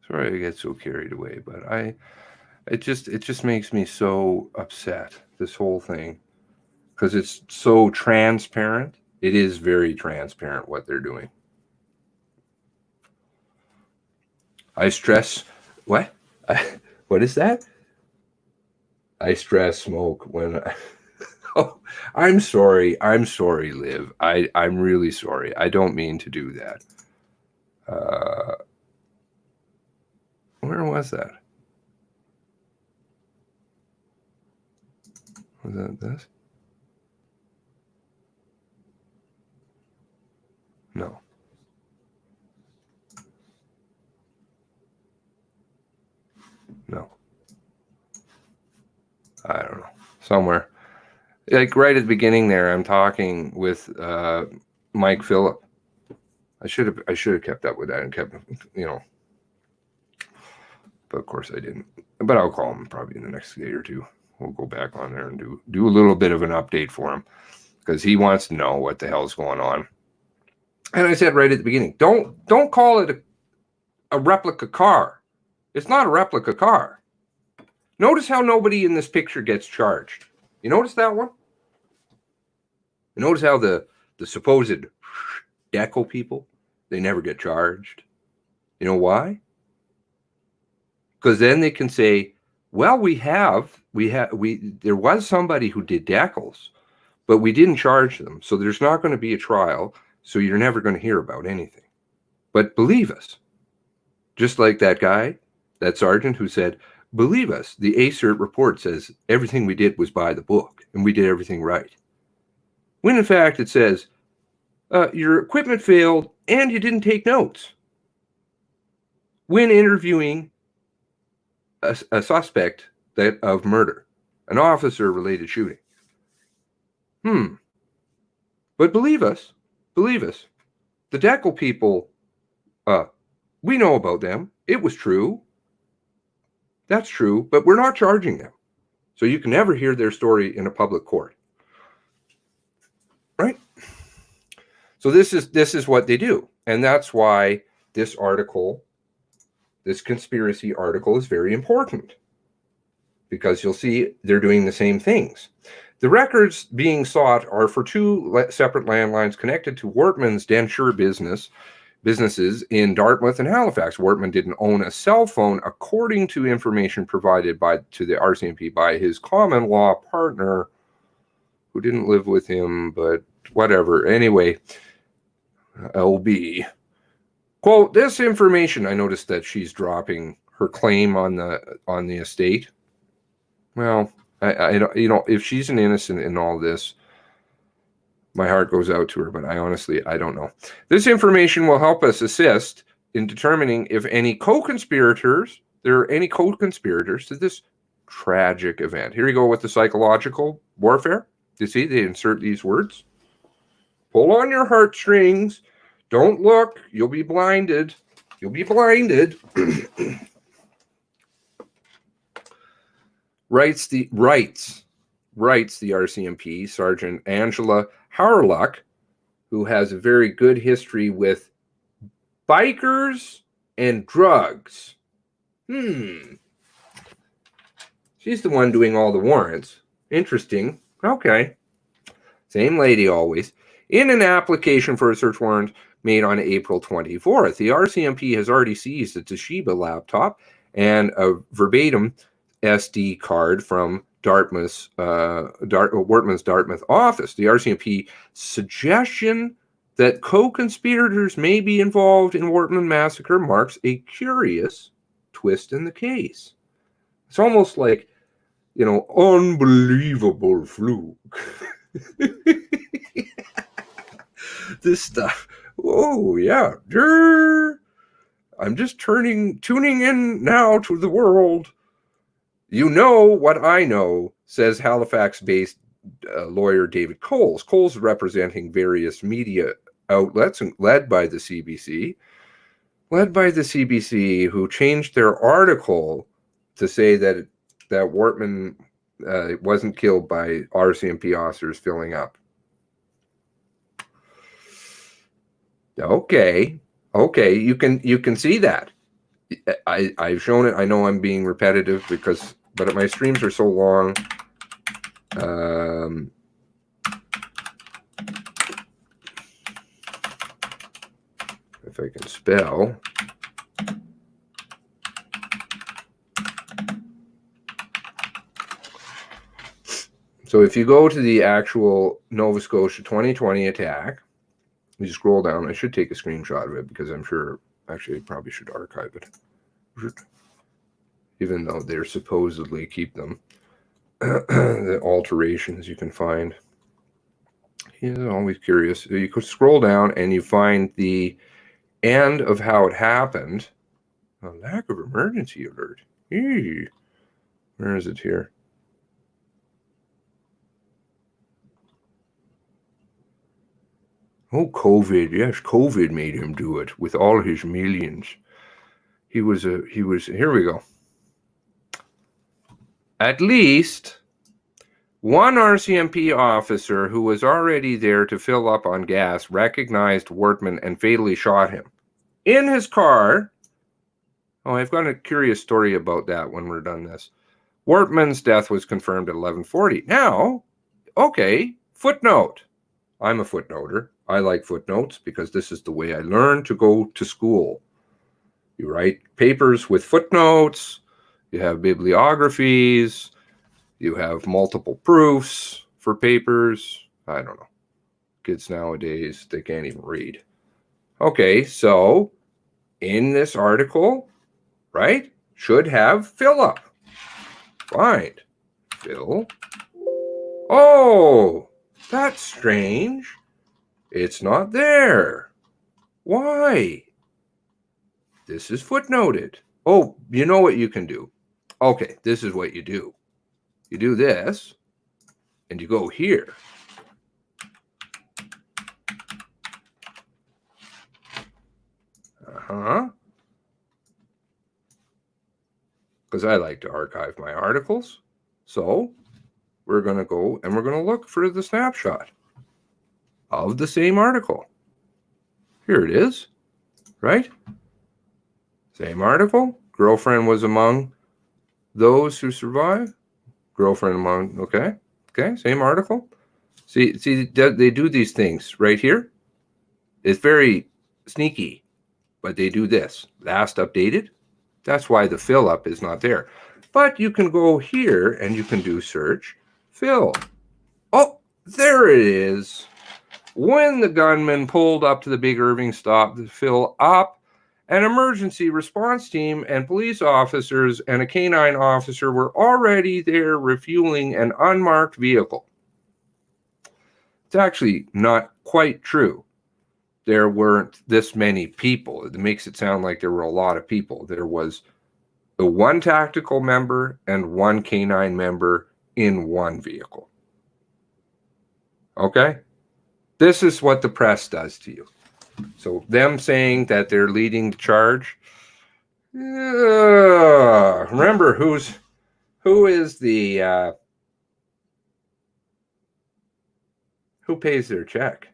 Sorry I get so carried away, but it just makes me so upset, this whole thing, because it's so transparent. It is very transparent what they're doing. I stress what? What is that? I stress smoke when oh, I'm sorry, Liv. I'm really sorry. I don't mean to do that. Where was that? Was that this? No. No. I don't know. Somewhere. Right at the beginning there, I'm talking with Mike Phillip. I should have kept up with that and kept, but of course I didn't. But I'll call him probably in the next day or two. We'll go back on there and do a little bit of an update for him, because he wants to know what the hell's going on. And I said right at the beginning, don't call it a replica car. It's not a replica car. Notice how nobody in this picture gets charged. You notice that one? You notice how the supposed deco people, they never get charged. You know why? Because then they can say, well, there was somebody who did decals, but we didn't charge them. So there's not going to be a trial. So you're never going to hear about anything. But believe us, just like that guy, that sergeant who said, believe us, the ACERT report says everything we did was by the book and we did everything right. When in fact it says your equipment failed and you didn't take notes when interviewing a suspect of murder, an officer-related shooting. But believe us, the Dekel people, we know about them. It was true. That's true, but we're not charging them. So you can never hear their story in a public court. Right? So this is what they do. And that's why this article, this conspiracy article, is very important. Because you'll see they're doing the same things. The records being sought are for two separate landlines connected to Wortman's denture businesses in Dartmouth and Halifax. Wortman didn't own a cell phone, according to information provided to the RCMP by his common law partner, who didn't live with him, but whatever. Anyway, LB. Quote, this information, I noticed that she's dropping her claim on the estate. Well, I don't, if she's an innocent in all this, my heart goes out to her, but I don't know. This information will help us assist in determining if there are any co-conspirators to this tragic event. Here you go with the psychological warfare. You see, they insert these words. Pull on your heartstrings. Don't look. You'll be blinded. You'll be blinded. Writes the RCMP, Sergeant Angela Harluck, who has a very good history with bikers and drugs. She's the one doing all the warrants. Interesting. Okay. Same lady always. In an application for a search warrant made on April 24th, the RCMP has already seized a Toshiba laptop and a verbatim SD card from Wortman's Dartmouth office. The RCMP suggestion that co-conspirators may be involved in Wortman massacre marks a curious twist in the case. It's almost like, unbelievable fluke. This stuff. Oh, yeah. I'm just tuning in now to the world. You know what I know, says Halifax-based lawyer David Coles. Coles representing various media outlets led by the CBC, who changed their article to say that Wortman wasn't killed by RCMP officers filling up. Okay, you can see that. I've shown it. I know I'm being repetitive but my streams are so long. If I can spell. So if you go to the actual Nova Scotia 2020 attack, you scroll down. I should take a screenshot of it because I'm sure, actually, I probably should archive it. Even though they're supposedly keep them. The alterations you can find. He's always curious. You could scroll down and you find the end of how it happened. A lack of emergency alert. Eee. Where is it here? Oh, COVID. Yes, COVID made him do it with all his millions. Here we go. At least one RCMP officer who was already there to fill up on gas recognized Wortman and fatally shot him in his car. Oh, I've got a curious story about that when we're done this. Wortman's death was confirmed at 11:40. Now, okay, footnote. I'm a footnoter. I like footnotes because this is the way I learned to go to school. You write papers with footnotes. You have bibliographies. You have multiple proofs for papers. I don't know. Kids nowadays, they can't even read. Okay, so in this article, right, should have fill up. Find fill. Oh, that's strange. It's not there. Why? This is footnoted. Oh, you know what you can do? Okay, this is what you do. You do this, and you go here. Because I like to archive my articles. So we're going to go and we're going to look for the snapshot of the same article. Here it is, right? Same article. Girlfriend was among those who survived. Girlfriend among, okay, same article. See, they do these things right here. It's very sneaky, but they do this. Last updated. That's why the fill up is not there. But you can go here and you can do search fill. Oh, there it is. When the gunman pulled up to the Big Irving stop to fill up, an emergency response team and police officers and a canine officer were already there refueling an unmarked vehicle. It's actually not quite true. There weren't this many people. It makes it sound like there were a lot of people. There was the one tactical member and one canine member in one vehicle. Okay? This is what the press does to you. So them saying that they're leading the charge. Remember who is the who pays their check?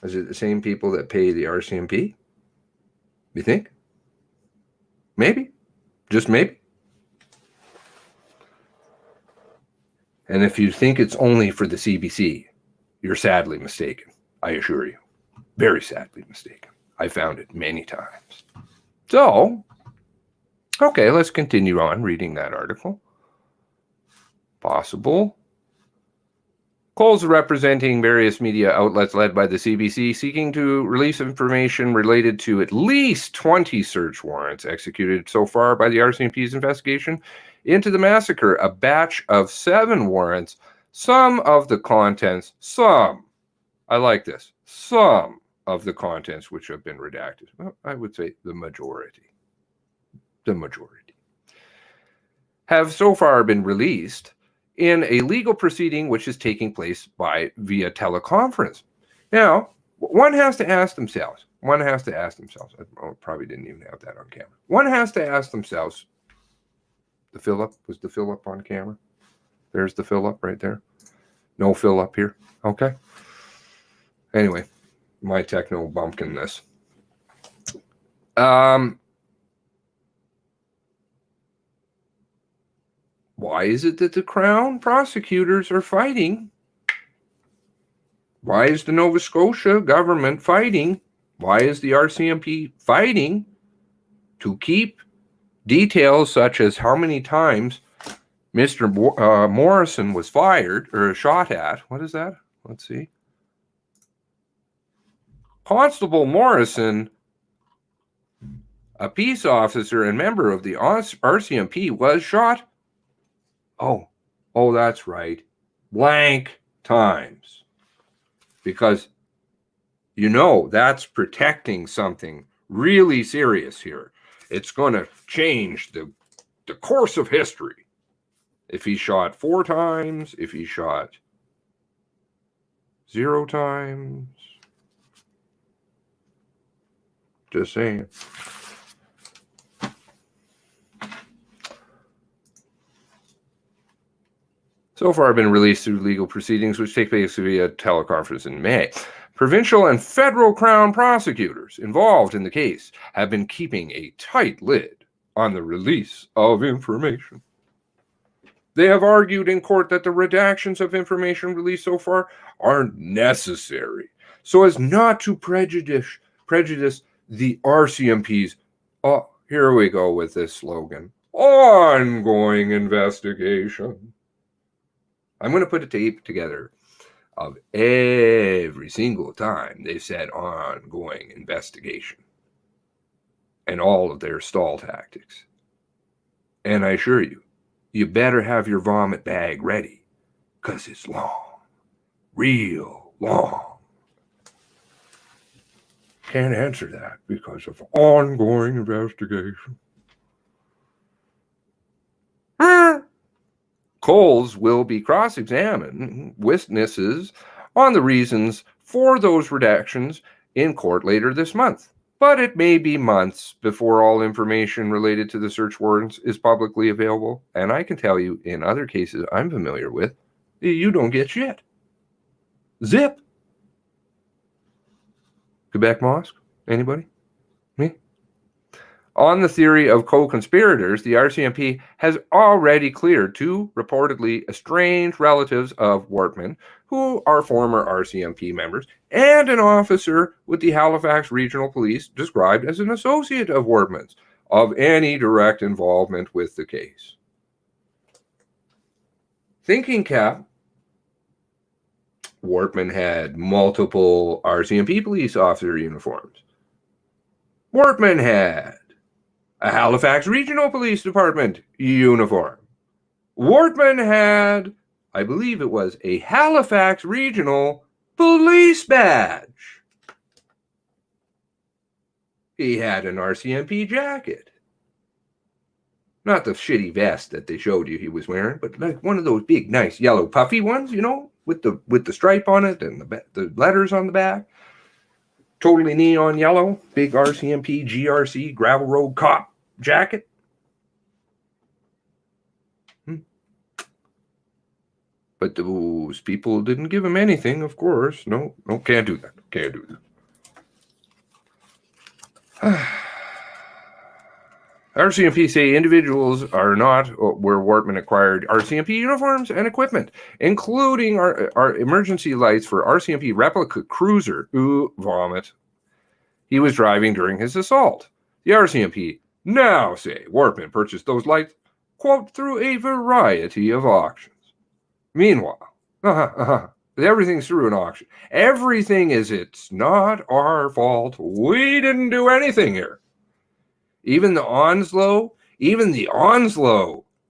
Is it the same people that pay the RCMP? You think? Maybe. Just maybe. And if you think it's only for the CBC, you're sadly mistaken. I assure you. Very sadly mistaken. I found it many times. So, okay, let's continue on reading that article. Possible. Coles representing various media outlets led by the CBC seeking to release information related to at least 20 search warrants executed so far by the RCMP's investigation into the massacre. A batch of 7 warrants, some of the contents, I like this, some of the contents which have been redacted. Well, I would say the majority, have so far been released in a legal proceeding which is taking place via teleconference. Now, one has to ask themselves, I probably didn't even have that on camera. One has to ask themselves, was the fill up on camera? There's the fill up right there. No fill up here. Okay. Anyway, my techno bumpkinness. Why is it that the Crown prosecutors are fighting? Why is the Nova Scotia government fighting? Why is the RCMP fighting to keep details such as how many times Mr. Morrison was fired or shot at? What is that? Let's see. Constable Morrison, a peace officer and member of the RCMP, was shot. Oh, that's right. Blank times. Because, that's protecting something really serious here. It's going to change the course of history. If he shot 4 times, if he shot 0 times. Just saying. So far have been released through legal proceedings which take place via teleconference in May. Provincial and federal Crown prosecutors involved in the case have been keeping a tight lid on the release of information. They have argued in court that the redactions of information released so far are necessary so as not to prejudice the RCMP's, here we go with this slogan, ongoing investigation. I'm going to put a tape together of every single time they said ongoing investigation and all of their stall tactics. And I assure you, you better have your vomit bag ready because it's long, real long. Can't answer that because of ongoing investigation. Coles will be cross-examined witnesses on the reasons for those redactions in court later this month. But it may be months before all information related to the search warrants is publicly available. And I can tell you, in other cases I'm familiar with, you don't get shit. Zip. Quebec Mosque? Anybody? Me? On the theory of co-conspirators, the RCMP has already cleared two reportedly estranged relatives of Wortman, who are former RCMP members, and an officer with the Halifax Regional Police described as an associate of Wortman's, of any direct involvement with the case. Thinking cap, Wortman had multiple RCMP police officer uniforms. Wortman had a Halifax Regional Police Department uniform. Wortman had, I believe it was, a Halifax Regional Police badge. He had an RCMP jacket. Not the shitty vest that they showed you he was wearing, but like one of those big, nice yellow puffy ones, you know, with the stripe on it and the letters on the back. Totally neon yellow, big RCMP, GRC, gravel road cop jacket. But those people didn't give him anything, of course. No, can't do that. Can't do that. RCMP say individuals are not where Wortman acquired RCMP uniforms and equipment, including our emergency lights for RCMP replica cruiser. Ooh, vomit. He was driving during his assault. The RCMP now say Wortman purchased those lights, quote, through a variety of auctions. Meanwhile, everything's through an auction. Everything is, it's not our fault. We didn't do anything here. Even the Onslow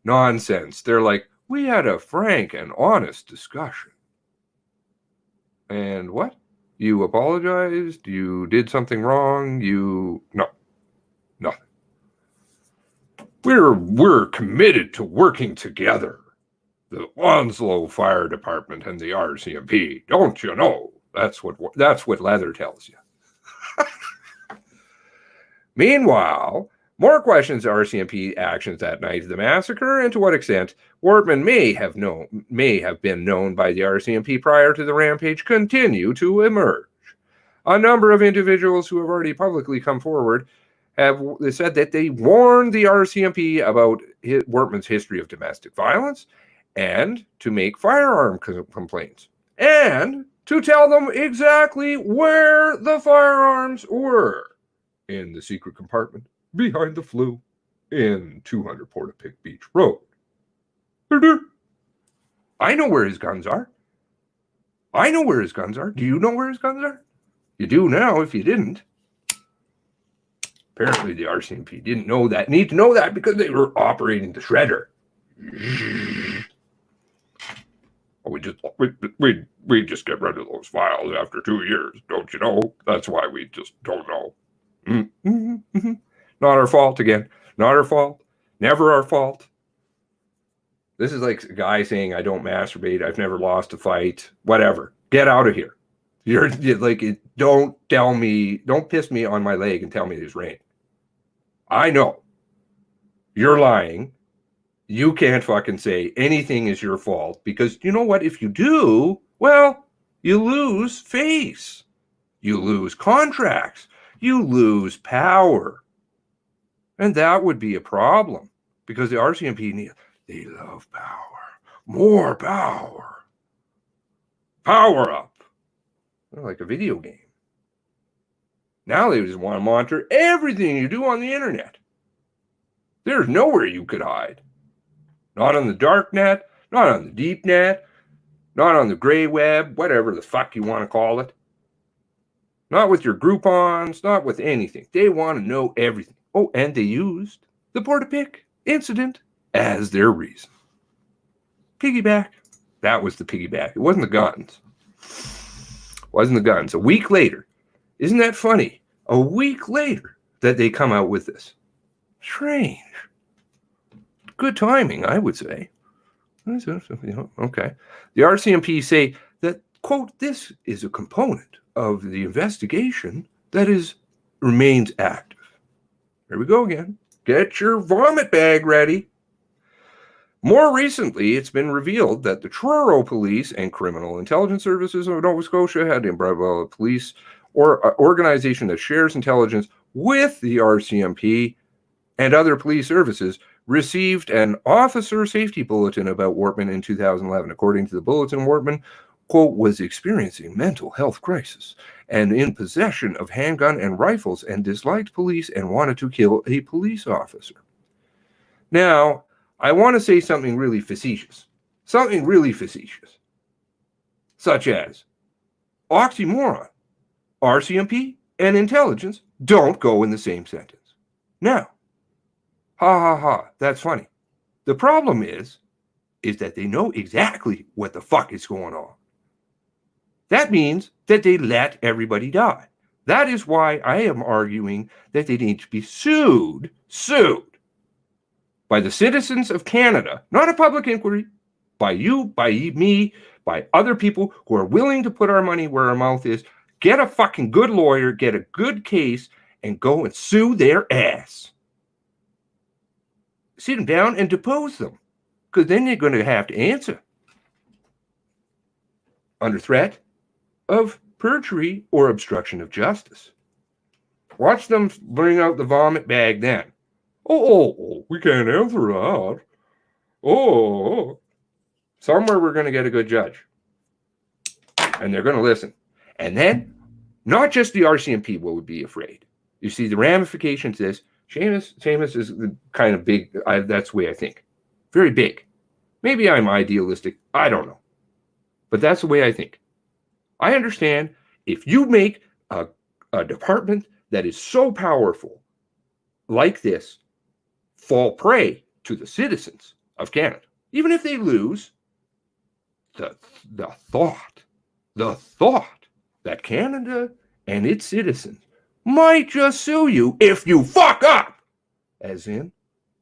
nonsense. They're like, we had a frank and honest discussion. And what? You apologized? You did something wrong? No, nothing. We're committed to working together. The Onslow Fire Department and the RCMP. Don't you know? That's what Leather tells you. Meanwhile, more questions of RCMP actions that night of the massacre and to what extent Wortman may have been known by the RCMP prior to the rampage continue to emerge. A number of individuals who have already publicly come forward have said that they warned the RCMP about Wortman's history of domestic violence and to make firearm complaints and to tell them exactly where the firearms were. In the secret compartment behind the flue in 200 Portapique Beach Road. I know where his guns are. Do you know where his guns are? You do now if you didn't. Apparently the RCMP didn't know that. Need to know that because they were operating the shredder. We just get rid of those files after 2 years, don't you know? That's why we just don't know. Not our fault again. Not our fault. Never our fault. This is like a guy saying, I don't masturbate. I've never lost a fight. Whatever. Get out of here. You're like, don't piss me on my leg and tell me there's rain. I know. You're lying. You can't fucking say anything is your fault because you know what? If you do, well, you lose face. You lose contracts. You lose power. And that would be a problem because the RCMP, they love power. More power. Power up. They're like a video game. Now they just want to monitor everything you do on the internet. There's nowhere you could hide. Not on the dark net, not on the deep net, not on the gray web, whatever the fuck you want to call it. Not with your Groupons, not with anything. They want to know everything. Oh, and they used the Portapique incident as their reason. Piggyback. That was the piggyback. It wasn't the guns. A week later. Isn't that funny? A week later that they come out with this. Strange. Good timing, I would say. Okay. The RCMP say that, quote, this is a component of the investigation that remains active. Here we go again. Get your vomit bag ready. More recently, it's been revealed that the Truro Police and Criminal Intelligence Services of Nova Scotia had a police or organization that shares intelligence with the RCMP and other police services received an officer safety bulletin about Wortman in 2011. According to the bulletin, Wortman, quote, was experiencing mental health crisis and in possession of handgun and rifles and disliked police and wanted to kill a police officer. Now, I want to say something really facetious, such as oxymoron. RCMP and intelligence don't go in the same sentence. Now, that's funny. The problem is that they know exactly what the fuck is going on. That means that they let everybody die. That is why I am arguing that they need to be sued by the citizens of Canada, not a public inquiry, by you, by me, by other people who are willing to put our money where our mouth is, get a fucking good lawyer, get a good case, and go and sue their ass. Sit them down and depose them, because then they're going to have to answer under threat of perjury or obstruction of justice. Watch them bring out the vomit bag then. Oh, we can't answer that. Oh, somewhere we're going to get a good judge. And they're going to listen. And then, not just the RCMP will be afraid. You see, the ramifications of this, Seamus is kind of big. That's the way I think. Very big. Maybe I'm idealistic. I don't know. But that's the way I think. I understand if you make a department that is so powerful like this fall prey to the citizens of Canada, even if they lose, the thought that Canada and its citizens might just sue you if you fuck up, as in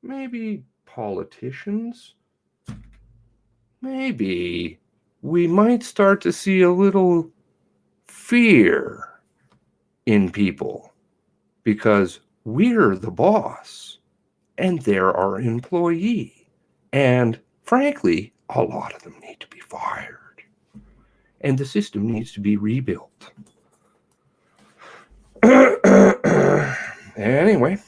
maybe politicians, maybe we might start to see a little fear in people because we're the boss and they're our employee. And frankly, a lot of them need to be fired. And the system needs to be rebuilt. Anyway.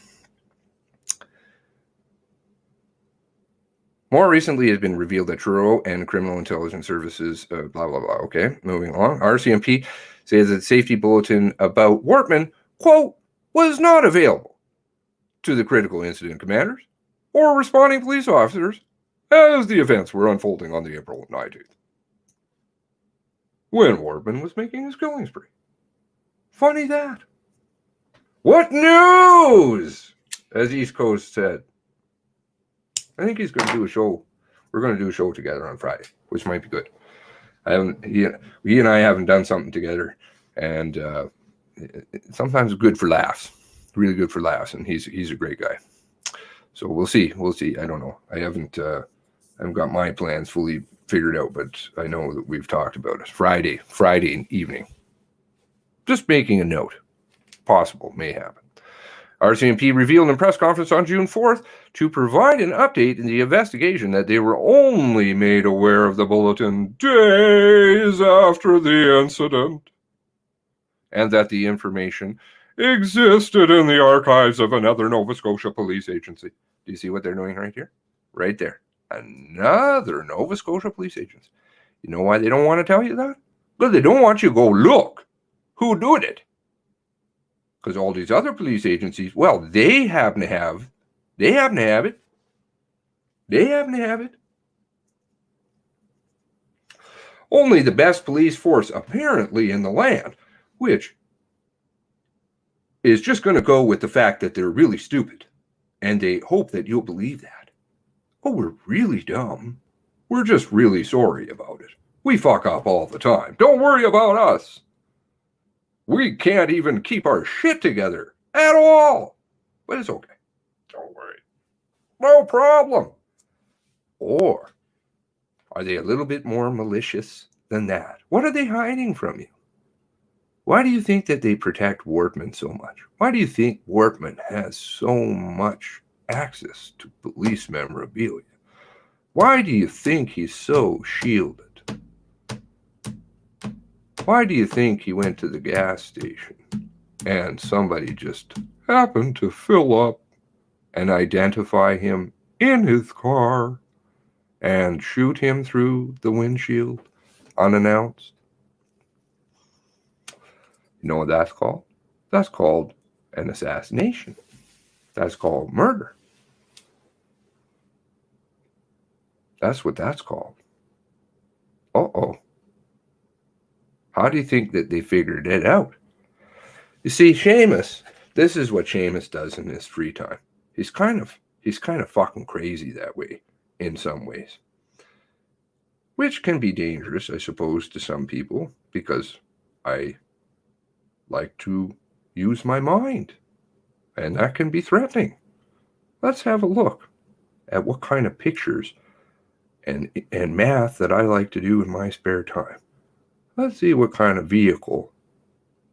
More recently, it has been revealed that Truro and Criminal Intelligence Services, blah, blah, blah. Okay, moving along. RCMP says that safety bulletin about Wortman, quote, was not available to the critical incident commanders or responding police officers as the events were unfolding on the April 19th, when Wortman was making his killing spree. Funny that. What news? As East Coast said. I think he's going to do a show. We're going to do a show together on Friday, which might be good. He and I haven't done something together, and sometimes good for laughs, really good for laughs. And he's a great guy. So we'll see. I don't know. I haven't got my plans fully figured out, but I know that we've talked about it. Friday evening. Just making a note. Possible, may happen. RCMP revealed in press conference on June 4th to provide an update in the investigation that they were only made aware of the bulletin days after the incident, and that the information existed in the archives of another Nova Scotia police agency. Do you see what they're doing right here? Right there. Another Nova Scotia police agency. You know why they don't want to tell you that? Because they don't want you to go look who did it. Because all these other police agencies, well, they happen to have it. Only the best police force apparently in the land, which is just going to go with the fact that they're really stupid. And they hope that you'll believe that. Oh, we're really dumb. We're just really sorry about it. We fuck up all the time. Don't worry about us. We can't even keep our shit together at all. But it's okay. Don't worry. No problem. Or are they a little bit more malicious than that? What are they hiding from you? Why do you think that they protect Wortman so much? Why do you think Wortman has so much access to police memorabilia? Why do you think he's so shielded? Why do you think he went to the gas station and somebody just happened to fill up and identify him in his car and shoot him through the windshield unannounced? You know what that's called? That's called an assassination. That's called murder. That's what that's called. Uh-oh. How do you think that they figured it out? You see, Seamus, this is what Seamus does in his free time. He's kind of fucking crazy that way in some ways. Which can be dangerous, I suppose, to some people, because I like to use my mind. And that can be threatening. Let's have a look at what kind of pictures and math that I like to do in my spare time. Let's see what kind of vehicle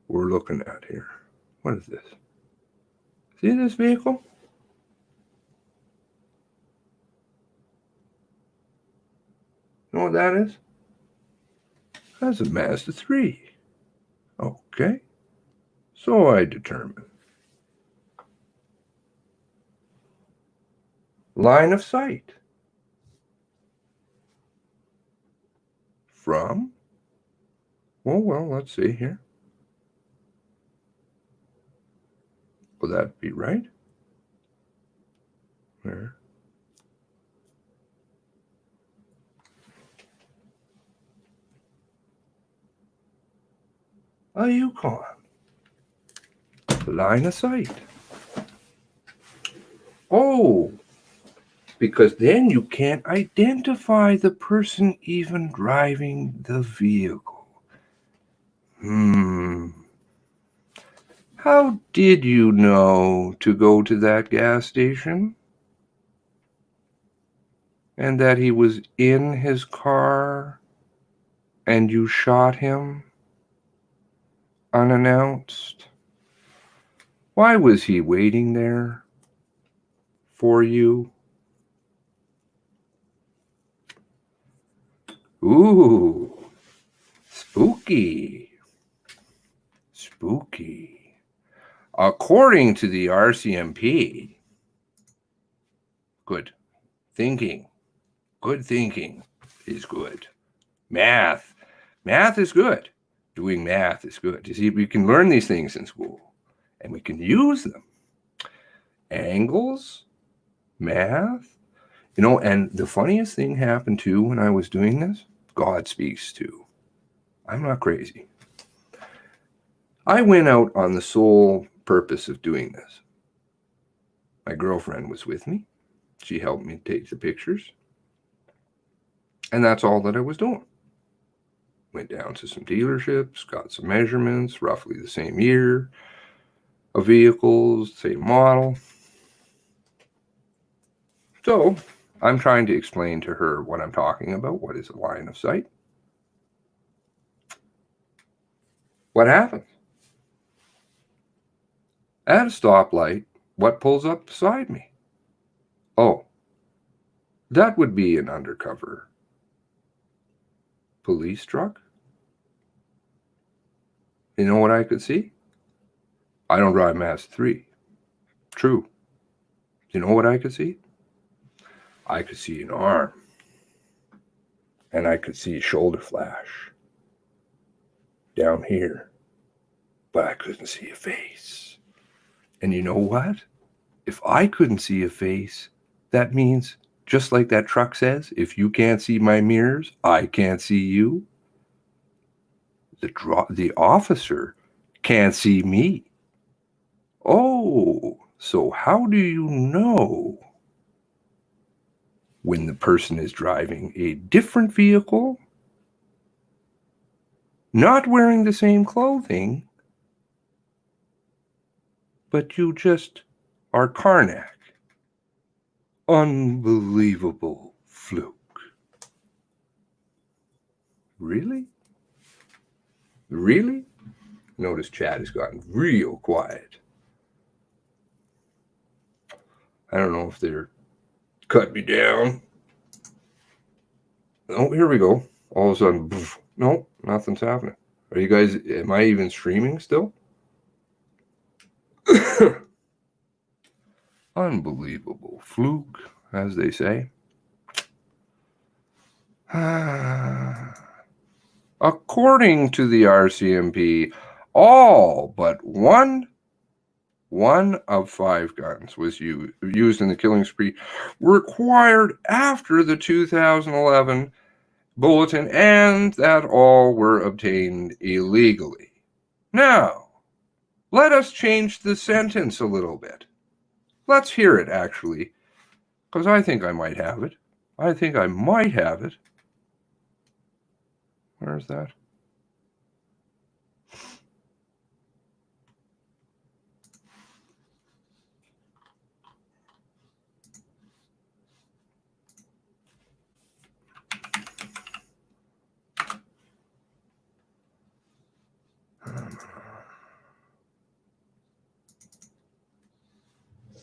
we're looking at here. What is this? See this vehicle? You know what that is? That's a Mazda 3. Okay. So I determine. Line of sight. From? Well, let's see here. Will that be right? Where? A Yukon. Line of sight. Oh, because then you can't identify the person even driving the vehicle. How did you know to go to that gas station? And that he was in his car and you shot him unannounced? Why was he waiting there for you? Ooh, spooky. Spooky. According to the RCMP, good thinking is good. Math is good. Doing math is good. You see, we can learn these things in school and we can use them. Angles, math, and the funniest thing happened too when I was doing this. God speaks too. I'm not crazy. I went out on the sole purpose of doing this. My girlfriend was with me. She helped me take the pictures. And that's all that I was doing. Went down to some dealerships, got some measurements, roughly the same year of vehicles, same model. So I'm trying to explain to her what I'm talking about. What is a line of sight? What happens? At a stoplight, what pulls up beside me? Oh, that would be an undercover police truck. You know what I could see? I don't drive Mazda 3. True. You know what I could see? I could see an arm. And I could see a shoulder flash down here. But I couldn't see a face. And you know what? If I couldn't see a face, that means, just like that truck says, if you can't see my mirrors, I can't see you. The officer can't see me. Oh, so how do you know when the person is driving a different vehicle, not wearing the same clothing, but you just are Karnak? Unbelievable fluke. Really? Really? Notice chat has gotten real quiet. I don't know if they're cutting me down. Oh, here we go. All of a sudden, no, nothing's happening. Are you guys, am I even streaming still? Unbelievable fluke, as they say. According to the RCMP, all but one of 5 guns was used in the killing spree required after the 2011 bulletin, and that all were obtained illegally. Now, let us change the sentence a little bit. Let's hear it, actually, because I think I might have it. Where's that?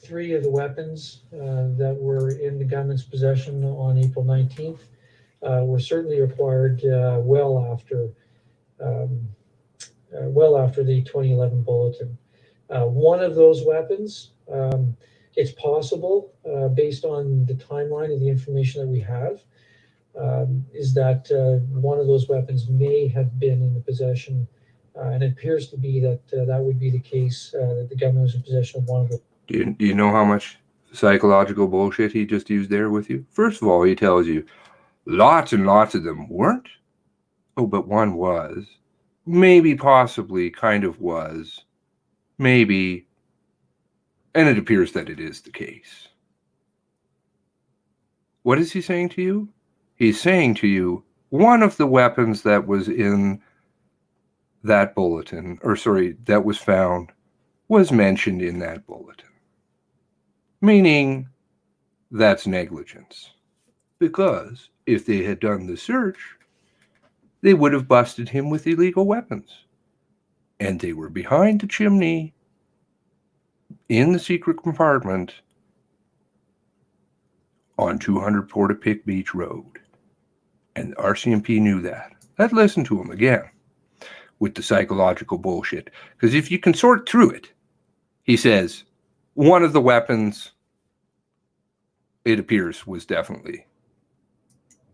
Three of the weapons that were in the gunman's possession on April 19th were certainly acquired well after the 2011 bulletin. One of those weapons, it's possible, based on the timeline of the information that we have, is that one of those weapons may have been in the possession, and it appears to be that that would be the case, that the gunman was in possession of one of the. Do you know how much psychological bullshit he just used there with you? First of all, he tells you lots and lots of them weren't. Oh, but one was. Maybe, possibly, kind of was. Maybe. And it appears that it is the case. What is he saying to you? He's saying to you, one of the weapons that was in that bulletin, that was found, was mentioned in that bulletin. Meaning, that's negligence. Because if they had done the search, they would have busted him with illegal weapons. And they were behind the chimney in the secret compartment on 200 Portapique Beach Road. And the RCMP knew that. Let's listen to him again with the psychological bullshit. Because if you can sort through it, he says, one of the weapons, it appears, was definitely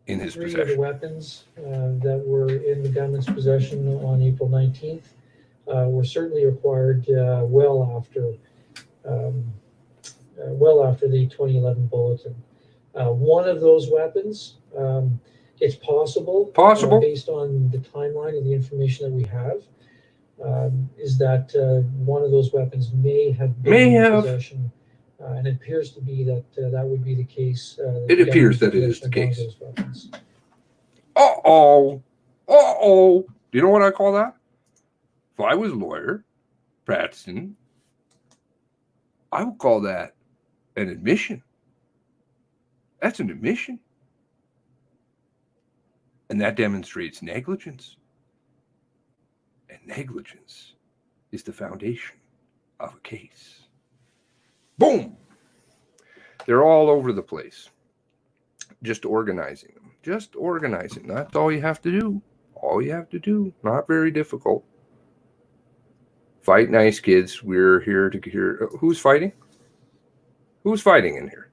in his possession. Three of the weapons that were in the gunman's possession on April 19th were certainly acquired well after the 2011 bulletin. One of those weapons, it's possible, based on the timeline of the information that we have, is that one of those weapons may have been in possession, and it appears to be that that would be the case. It appears that it is the case. Uh-oh. Do you know what I call that? If I was a lawyer practicing, I would call that an admission. That's an admission. And that demonstrates negligence. And negligence is the foundation of a case. Boom! They're all over the place. Just organizing them. Just organizing. That's all you have to do. All you have to do. Not very difficult. Fight nice, kids. We're here to hear. Who's fighting? Who's fighting in here?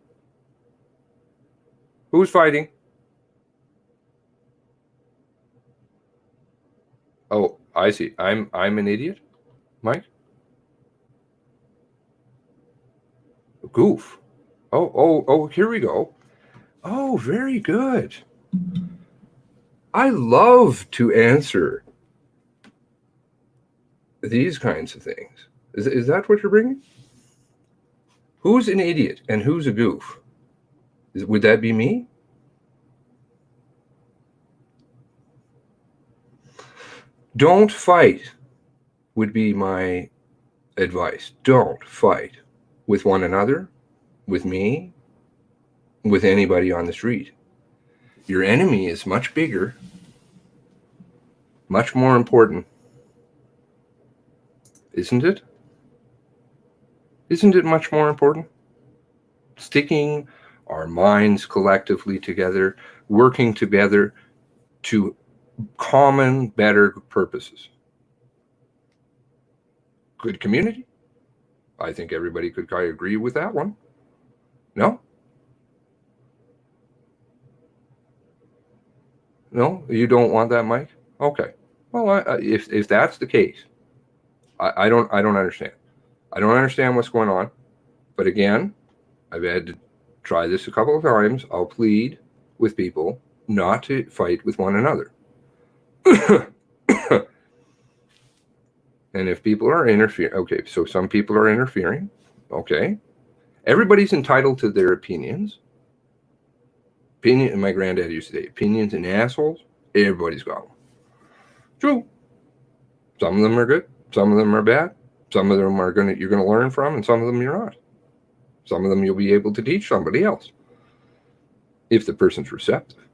Who's fighting? Oh, I see. I'm an idiot, Mike. Goof. Oh, here we go. Oh, very good. I love to answer these kinds of things. Is that what you're bringing? Who's an idiot and who's a goof? Would that be me? Don't fight would be my advice. Don't fight with one another, with me, with anybody on the street. Your enemy is much bigger Much more important. Isn't it? Isn't it much more important? Sticking our minds collectively together, working together to common, better purposes. Good community. I think everybody could kind of agree with that one. No? No? You don't want that, Mike? Okay. Well, if that's the case, I don't understand. I don't understand what's going on. But again, I've had to try this a couple of times. I'll plead with people not to fight with one another. And if people are interfering, okay, so some people are interfering, okay. Everybody's entitled to their opinions. My granddad used to say, opinions and assholes, everybody's got them. True. Some of them are good, some of them are bad, some of them you're gonna learn from, and some of them you're not. Some of them you'll be able to teach somebody else if the person's receptive.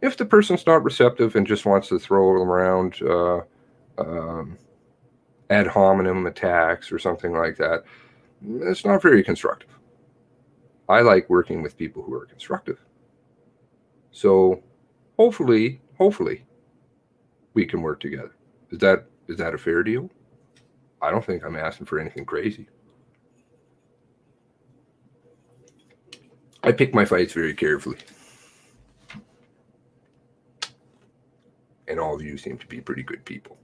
If the person's not receptive and just wants to throw around ad hominem attacks or something like that, it's not very constructive. I like working with people who are constructive. So hopefully we can work together. Is that a fair deal? I don't think I'm asking for anything crazy. I pick my fights very carefully. And all of you seem to be pretty good people.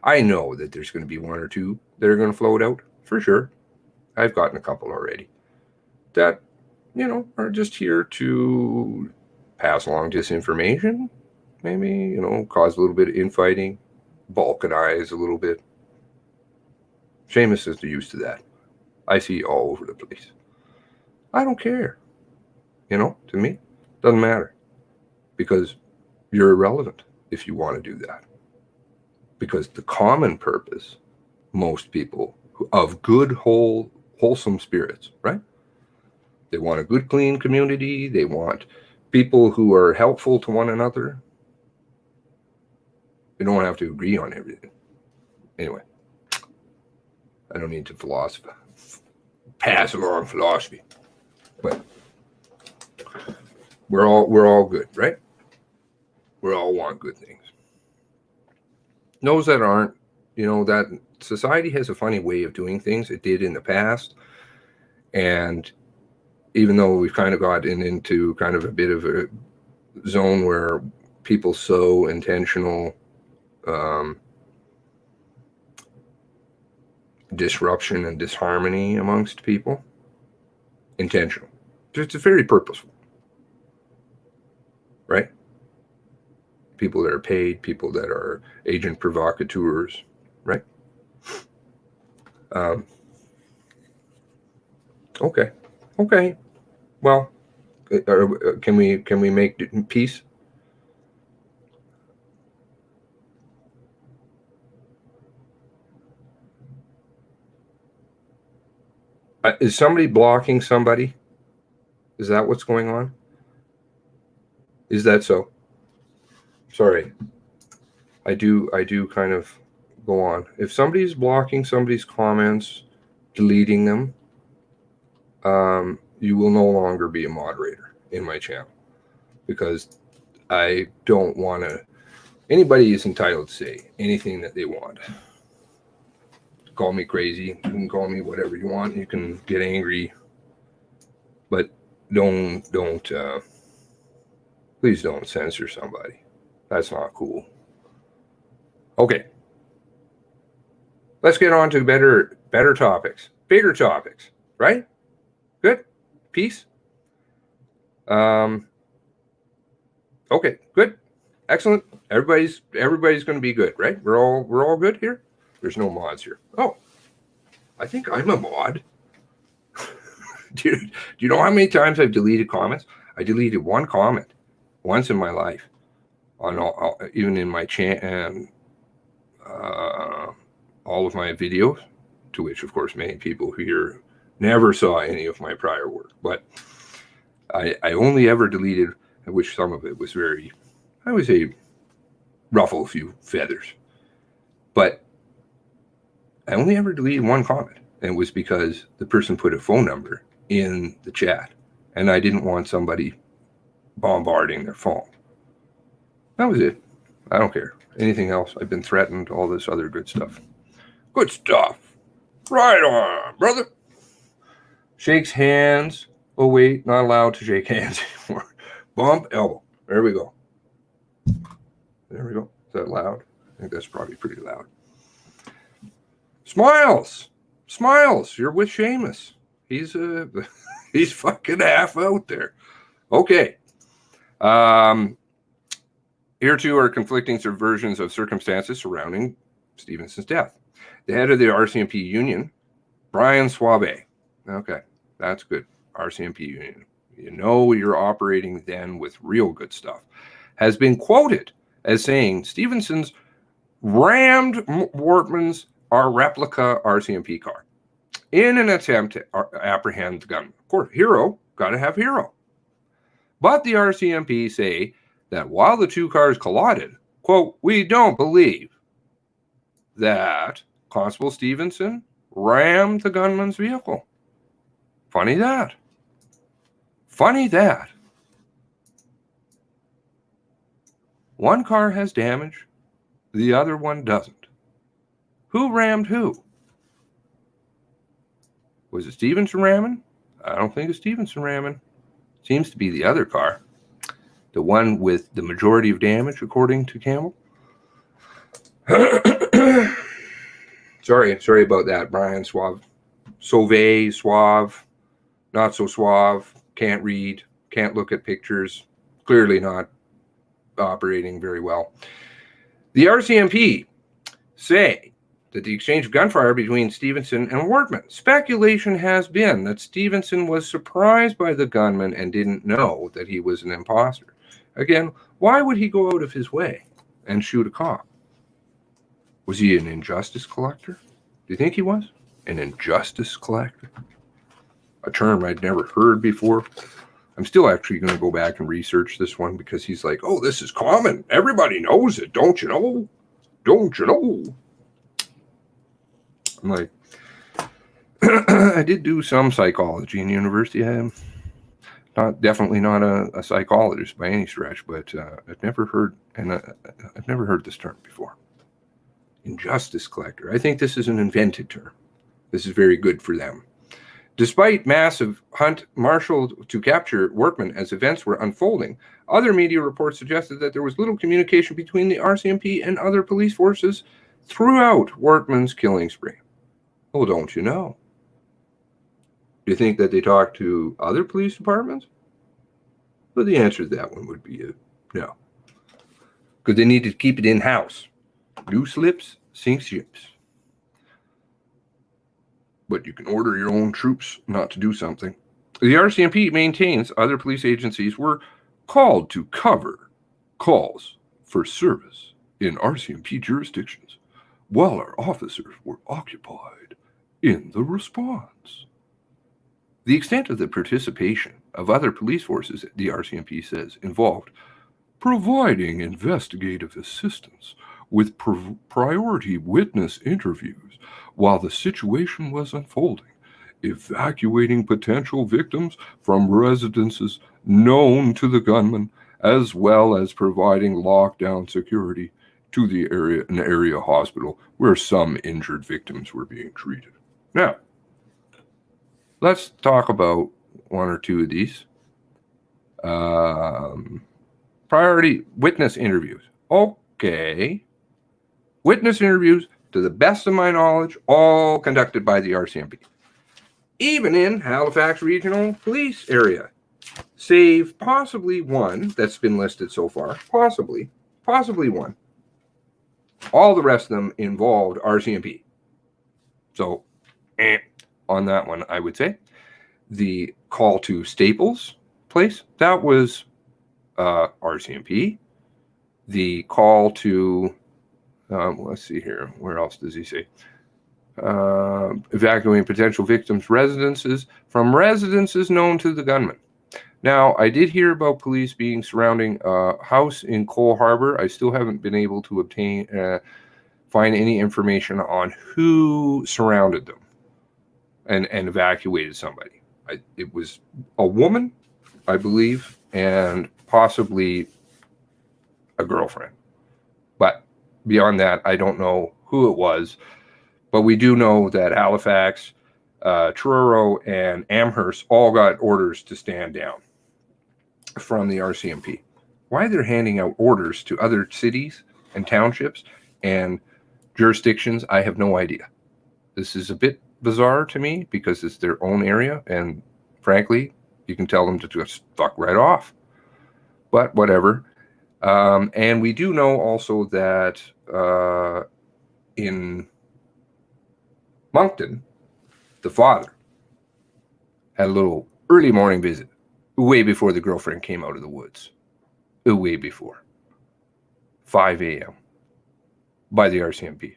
I know that there's going to be one or two that are going to float out, for sure. I've gotten a couple already that, are just here to pass along disinformation, maybe, cause a little bit of infighting, balkanize a little bit. Seamus is used to that. I see all over the place. I don't care. To me, doesn't matter. Because you're irrelevant if you want to do that. Because the common purpose, most people of good, wholesome spirits, right? They want a good, clean community. They want people who are helpful to one another. You don't have to agree on everything. Anyway, I don't need to pass along philosophy. But we're all good, right? We all want good things. Those that aren't, that society has a funny way of doing things. It did in the past. And even though we've kind of gotten into kind of a bit of a zone where people sow intentional disruption and disharmony amongst people, intentional. It's very purposeful, right? People that are paid, people that are agent provocateurs, right? Okay. Well, can we make peace? Is somebody blocking somebody? Is that what's going on? Is that so? Sorry. I do kind of go on. If somebody's blocking somebody's comments, deleting them, you will no longer be a moderator in my channel, because I don't want to. Anybody is entitled to say anything that they want. Call me crazy. You can call me whatever you want. You can get angry, but please don't censor somebody. That's not cool. Okay. Let's get on to better topics, bigger topics, right? Good. Peace. Okay, good. Excellent. Everybody's going to be good, right? We're all good here. There's no mods here. Oh, I think I'm a mod. Do you know how many times I've deleted comments? I deleted one comment once in my life, even in my all of my videos, to which, of course, many people here never saw any of my prior work. But I only ever deleted, which some of it was very, I would say, ruffle a few feathers. But I only ever deleted one comment, and it was because the person put a phone number in the chat, and I didn't want somebody bombarding their phone. That was it. I don't care. Anything else? I've been threatened, all this other good stuff. Good stuff. Right on, brother. Shakes hands. Oh, wait, not allowed to shake hands anymore. Bump elbow. There we go. There we go. Is that loud? I think that's probably pretty loud. Smiles. Smiles. You're with Seamus. He's he's fucking half out there. Okay. Here too are conflicting versions of circumstances surrounding Stevenson's death. The head of the RCMP union, Brian Suave. Okay, that's good. RCMP union. You know you're operating then with real good stuff. Has been quoted as saying Stevenson's rammed Wortman's replica RCMP car in an attempt to apprehend the gunman. Of course, hero, got to have hero. But the RCMP say that while the two cars collided, quote, we don't believe that Constable Stevenson rammed the gunman's vehicle. Funny that. Funny that. One car has damage, the other one doesn't. Who rammed who? Was it Stevenson ramming? I don't think it's Stevenson ramming. Seems to be the other car. The one with the majority of damage, according to Campbell. Sorry about that, Brian. Suave. Suave, not so suave, can't read, can't look at pictures, clearly not operating very well. The RCMP say that the exchange of gunfire between Stevenson and Wortman. Speculation has been that Stevenson was surprised by the gunman and didn't know that he was an imposter. Again, why would he go out of his way and shoot a cop? Was he an injustice collector? Do you think he was? An injustice collector? A term I'd never heard before. I'm still actually going to go back and research this one because he's like, oh, this is common. Everybody knows it. Don't you know? Don't you know? I'm like, I did do some psychology in university. I'm definitely not a psychologist by any stretch, but I've never heard this term before. Injustice collector. I think this is an invented term. This is very good for them. Despite massive hunt marshaled to capture Wortman as events were unfolding, other media reports suggested that there was little communication between the RCMP and other police forces throughout Wortman's killing spree. Well, don't you know? Do you think that they talked to other police departments? Well, the answer to that one would be no. Because they need to keep it in-house. Loose lips sink ships. But you can order your own troops not to do something. The RCMP maintains other police agencies were called to cover calls for service in RCMP jurisdictions while our officers were occupied in the response. The extent of the participation of other police forces, the RCMP says, involved providing investigative assistance with priority witness interviews while the situation was unfolding, evacuating potential victims from residences known to the gunman, as well as providing lockdown security to the area hospital where some injured victims were being treated. Now, let's talk about one or two of these. Priority witness interviews. Okay. Witness interviews, to the best of my knowledge, all conducted by the RCMP. Even in Halifax Regional Police area. Save possibly one that's been listed so far. Possibly one. All the rest of them involved RCMP. So, on that one, I would say. The call to Staples place, that was RCMP. The call to, let's see here, where else does he say? Evacuating potential victims' residences from residences known to the gunman. Now, I did hear about police being surrounding a house in Cole Harbor. I still haven't been able to find any information on who surrounded them and evacuated somebody. It was a woman, I believe, and possibly a girlfriend. But beyond that, I don't know who it was. But we do know that Halifax, Truro, and Amherst all got orders to stand down from the RCMP. Why they're handing out orders to other cities and townships and jurisdictions, I have no idea. This is a bit bizarre to me because it's their own area, and frankly, you can tell them to just fuck right off. But whatever. And we do know also that in Moncton, the father had a little early morning visit, way before the girlfriend came out of the woods. Way before. 5 a.m. by the RCMP.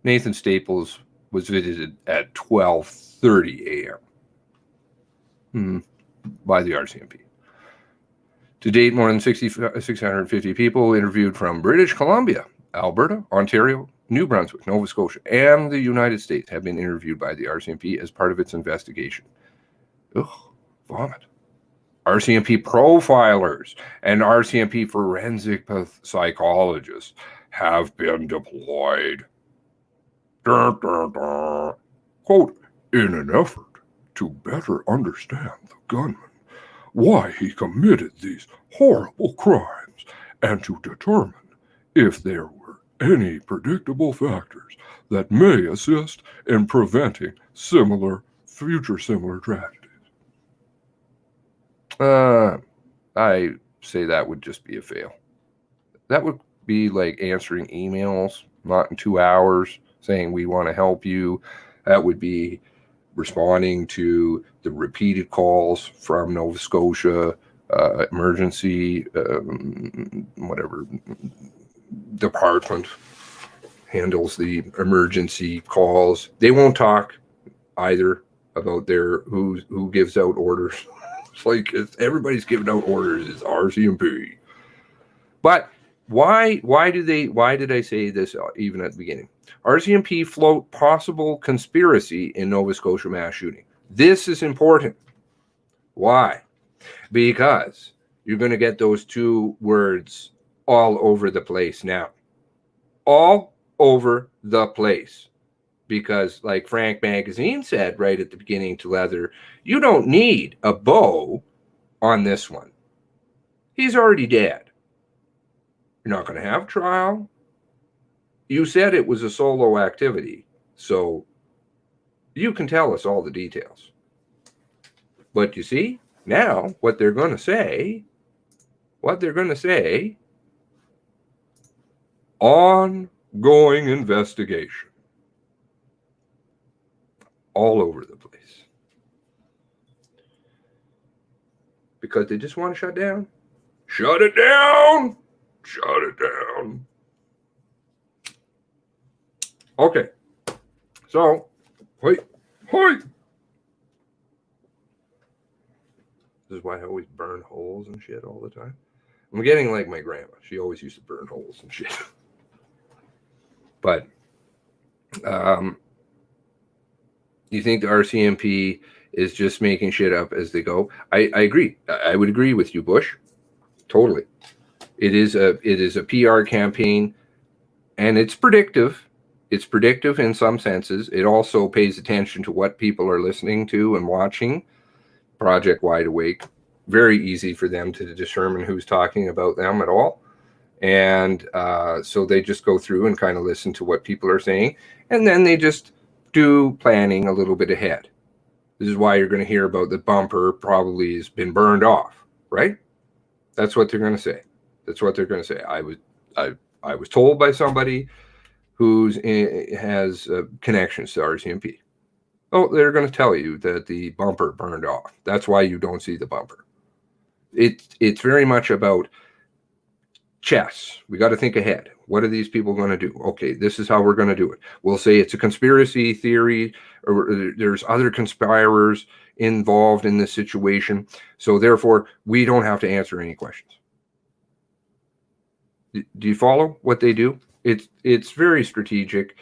Nathan Staples was visited at 12:30 a.m. by the RCMP. To date, more than 650 people interviewed from British Columbia, Alberta, Ontario, New Brunswick, Nova Scotia, and the United States have been interviewed by the RCMP as part of its investigation. Ugh, vomit. RCMP profilers and RCMP forensic psychologists have been deployed. Quote, in an effort to better understand the gunman, why he committed these horrible crimes, and to determine if there were any predictable factors that may assist in preventing future similar tragedies. I say that would just be a fail. That would be like answering emails, not in 2 hours, saying we want to help you. That would be responding to the repeated calls from Nova Scotia emergency, whatever department handles the emergency calls. They won't talk either about who gives out orders. It's like everybody's giving out orders is RCMP. But why did I say this even at the beginning? RCMP float possible conspiracy in Nova Scotia mass shooting. This is important. Why? Because you're going to get those two words all over the place now. All over the place. Because like Frank Magazine said right at the beginning to Leather, you don't need a bow on this one. He's already dead. You're not going to have trial. You said it was a solo activity, so you can tell us all the details. But you see, now what they're going to say, ongoing investigation. All over the place. Because they just want to shut down. Shut it down! Shut it down. Okay. So, wait. This is why I always burn holes and shit all the time. I'm getting like my grandma. She always used to burn holes and shit. But, you think the RCMP is just making shit up as they go? I agree. I would agree with you, Bush. Totally. It is a PR campaign, and it's predictive. It's predictive in some senses. It also pays attention to what people are listening to and watching. Project Wide Awake. Very easy for them to determine who's talking about them at all. And so they just go through and kind of listen to what people are saying. And then they just do planning a little bit ahead. This is why you're going to hear about the bumper probably has been burned off, right? That's what they're going to say. That's what they're going to say. I was told by somebody who has connections to RCMP. Oh, they're going to tell you that the bumper burned off. That's why you don't see the bumper. It's very much about chess. We got to think ahead. What are these people going to do? Okay, this is how we're going to do it. We'll say it's a conspiracy theory, or there's other conspirators involved in this situation. So therefore, we don't have to answer any questions. Do you follow what they do? It's very strategic.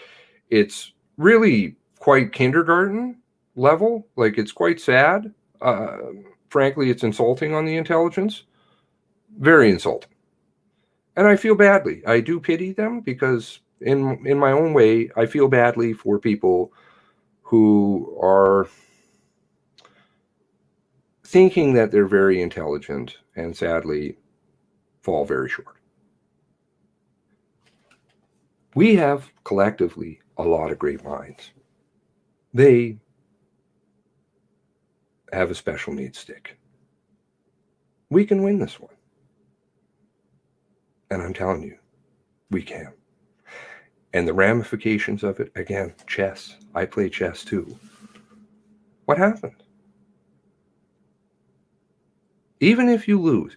It's really quite kindergarten level. Like, it's quite sad. Frankly, it's insulting on the intelligence. Very insulting. And I feel badly. I do pity them, because in my own way, I feel badly for people who are thinking that they're very intelligent and sadly fall very short. We have collectively a lot of great minds. They have a special needs stick. We can win this one. And I'm telling you, we can. And the ramifications of it, again, chess. I play chess too. What happened? Even if you lose,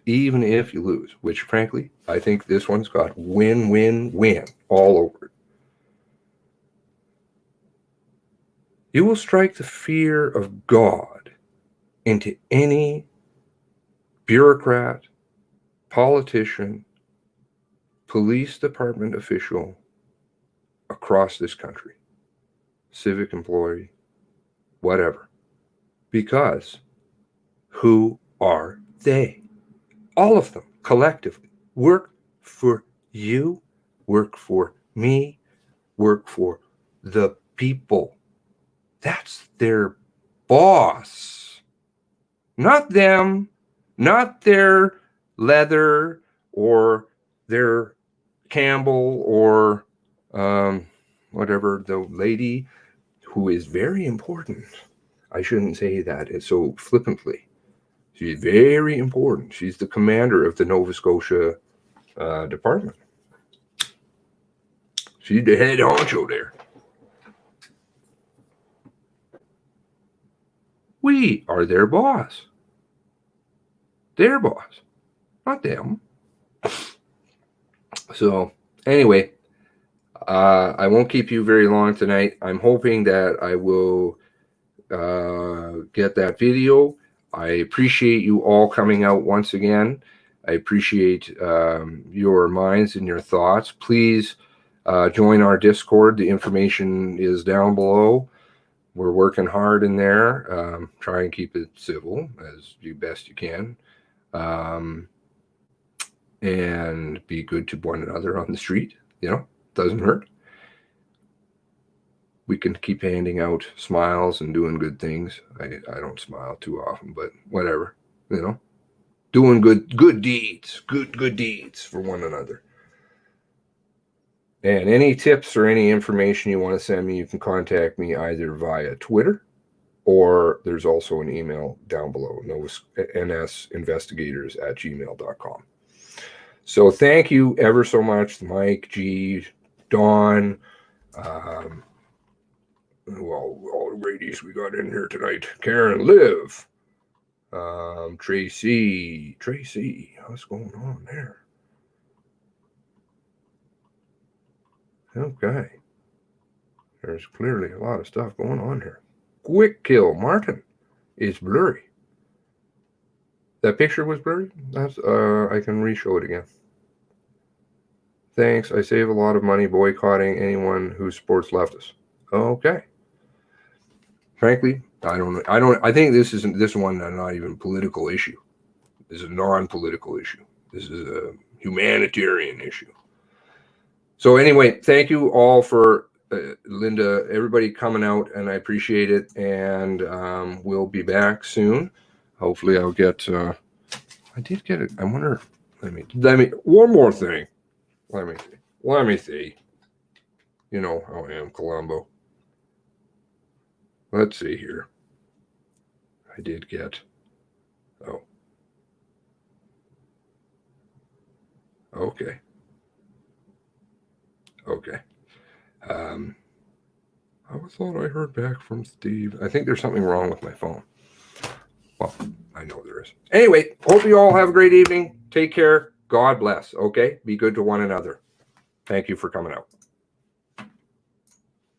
which frankly, I think this one's got win, win, win all over it. You will strike the fear of God into any bureaucrat, politician, police department official across this country, civic employee, whatever. Because who are they? All of them collectively work for you, work for me, work for the people. That's their boss. Not them, not their leather or their Campbell or whatever, the lady who is very important. I shouldn't say that so flippantly. She's very important. She's the commander of the Nova Scotia department. She's the head honcho there. We are their boss. Their boss, not them. So anyway, I won't keep you very long tonight. I'm hoping that I will get that video. I appreciate you all coming out once again. I appreciate your minds and your thoughts. Please join our Discord. The information is down below. We're working hard in there. Try and keep it civil as best you can. And be good to one another on the street. Doesn't hurt. We can keep handing out smiles and doing good things. I don't smile too often, but whatever, doing good deeds, good deeds for one another. And any tips or any information you want to send me, you can contact me either via Twitter, or there's also an email down below, nsinvestigators@gmail.com. So thank you ever so much, Mike, G, Dawn, all the ladies we got in here tonight. Karen, Liv, Tracy, what's going on there? Okay. There's clearly a lot of stuff going on here. Quick kill, Martin. It's blurry. That picture was blurry? That's I can re-show it again. Thanks. I save a lot of money boycotting anyone who supports leftists. Okay. Frankly, I think this one not even a political issue. This is a non-political issue. This is a humanitarian issue. So anyway, thank you all for Linda, everybody coming out, and I appreciate it. And we'll be back soon. Hopefully, I'll get. I did get it. I wonder. Let me. One more thing. Let me see. You know how I am, Colombo. Let's see here. I did get. Oh. Okay. I thought I heard back from Steve. I think there's something wrong with my phone. Well, I know there is. Anyway, hope you all have a great evening. Take care. God bless. Okay? Be good to one another. Thank you for coming out.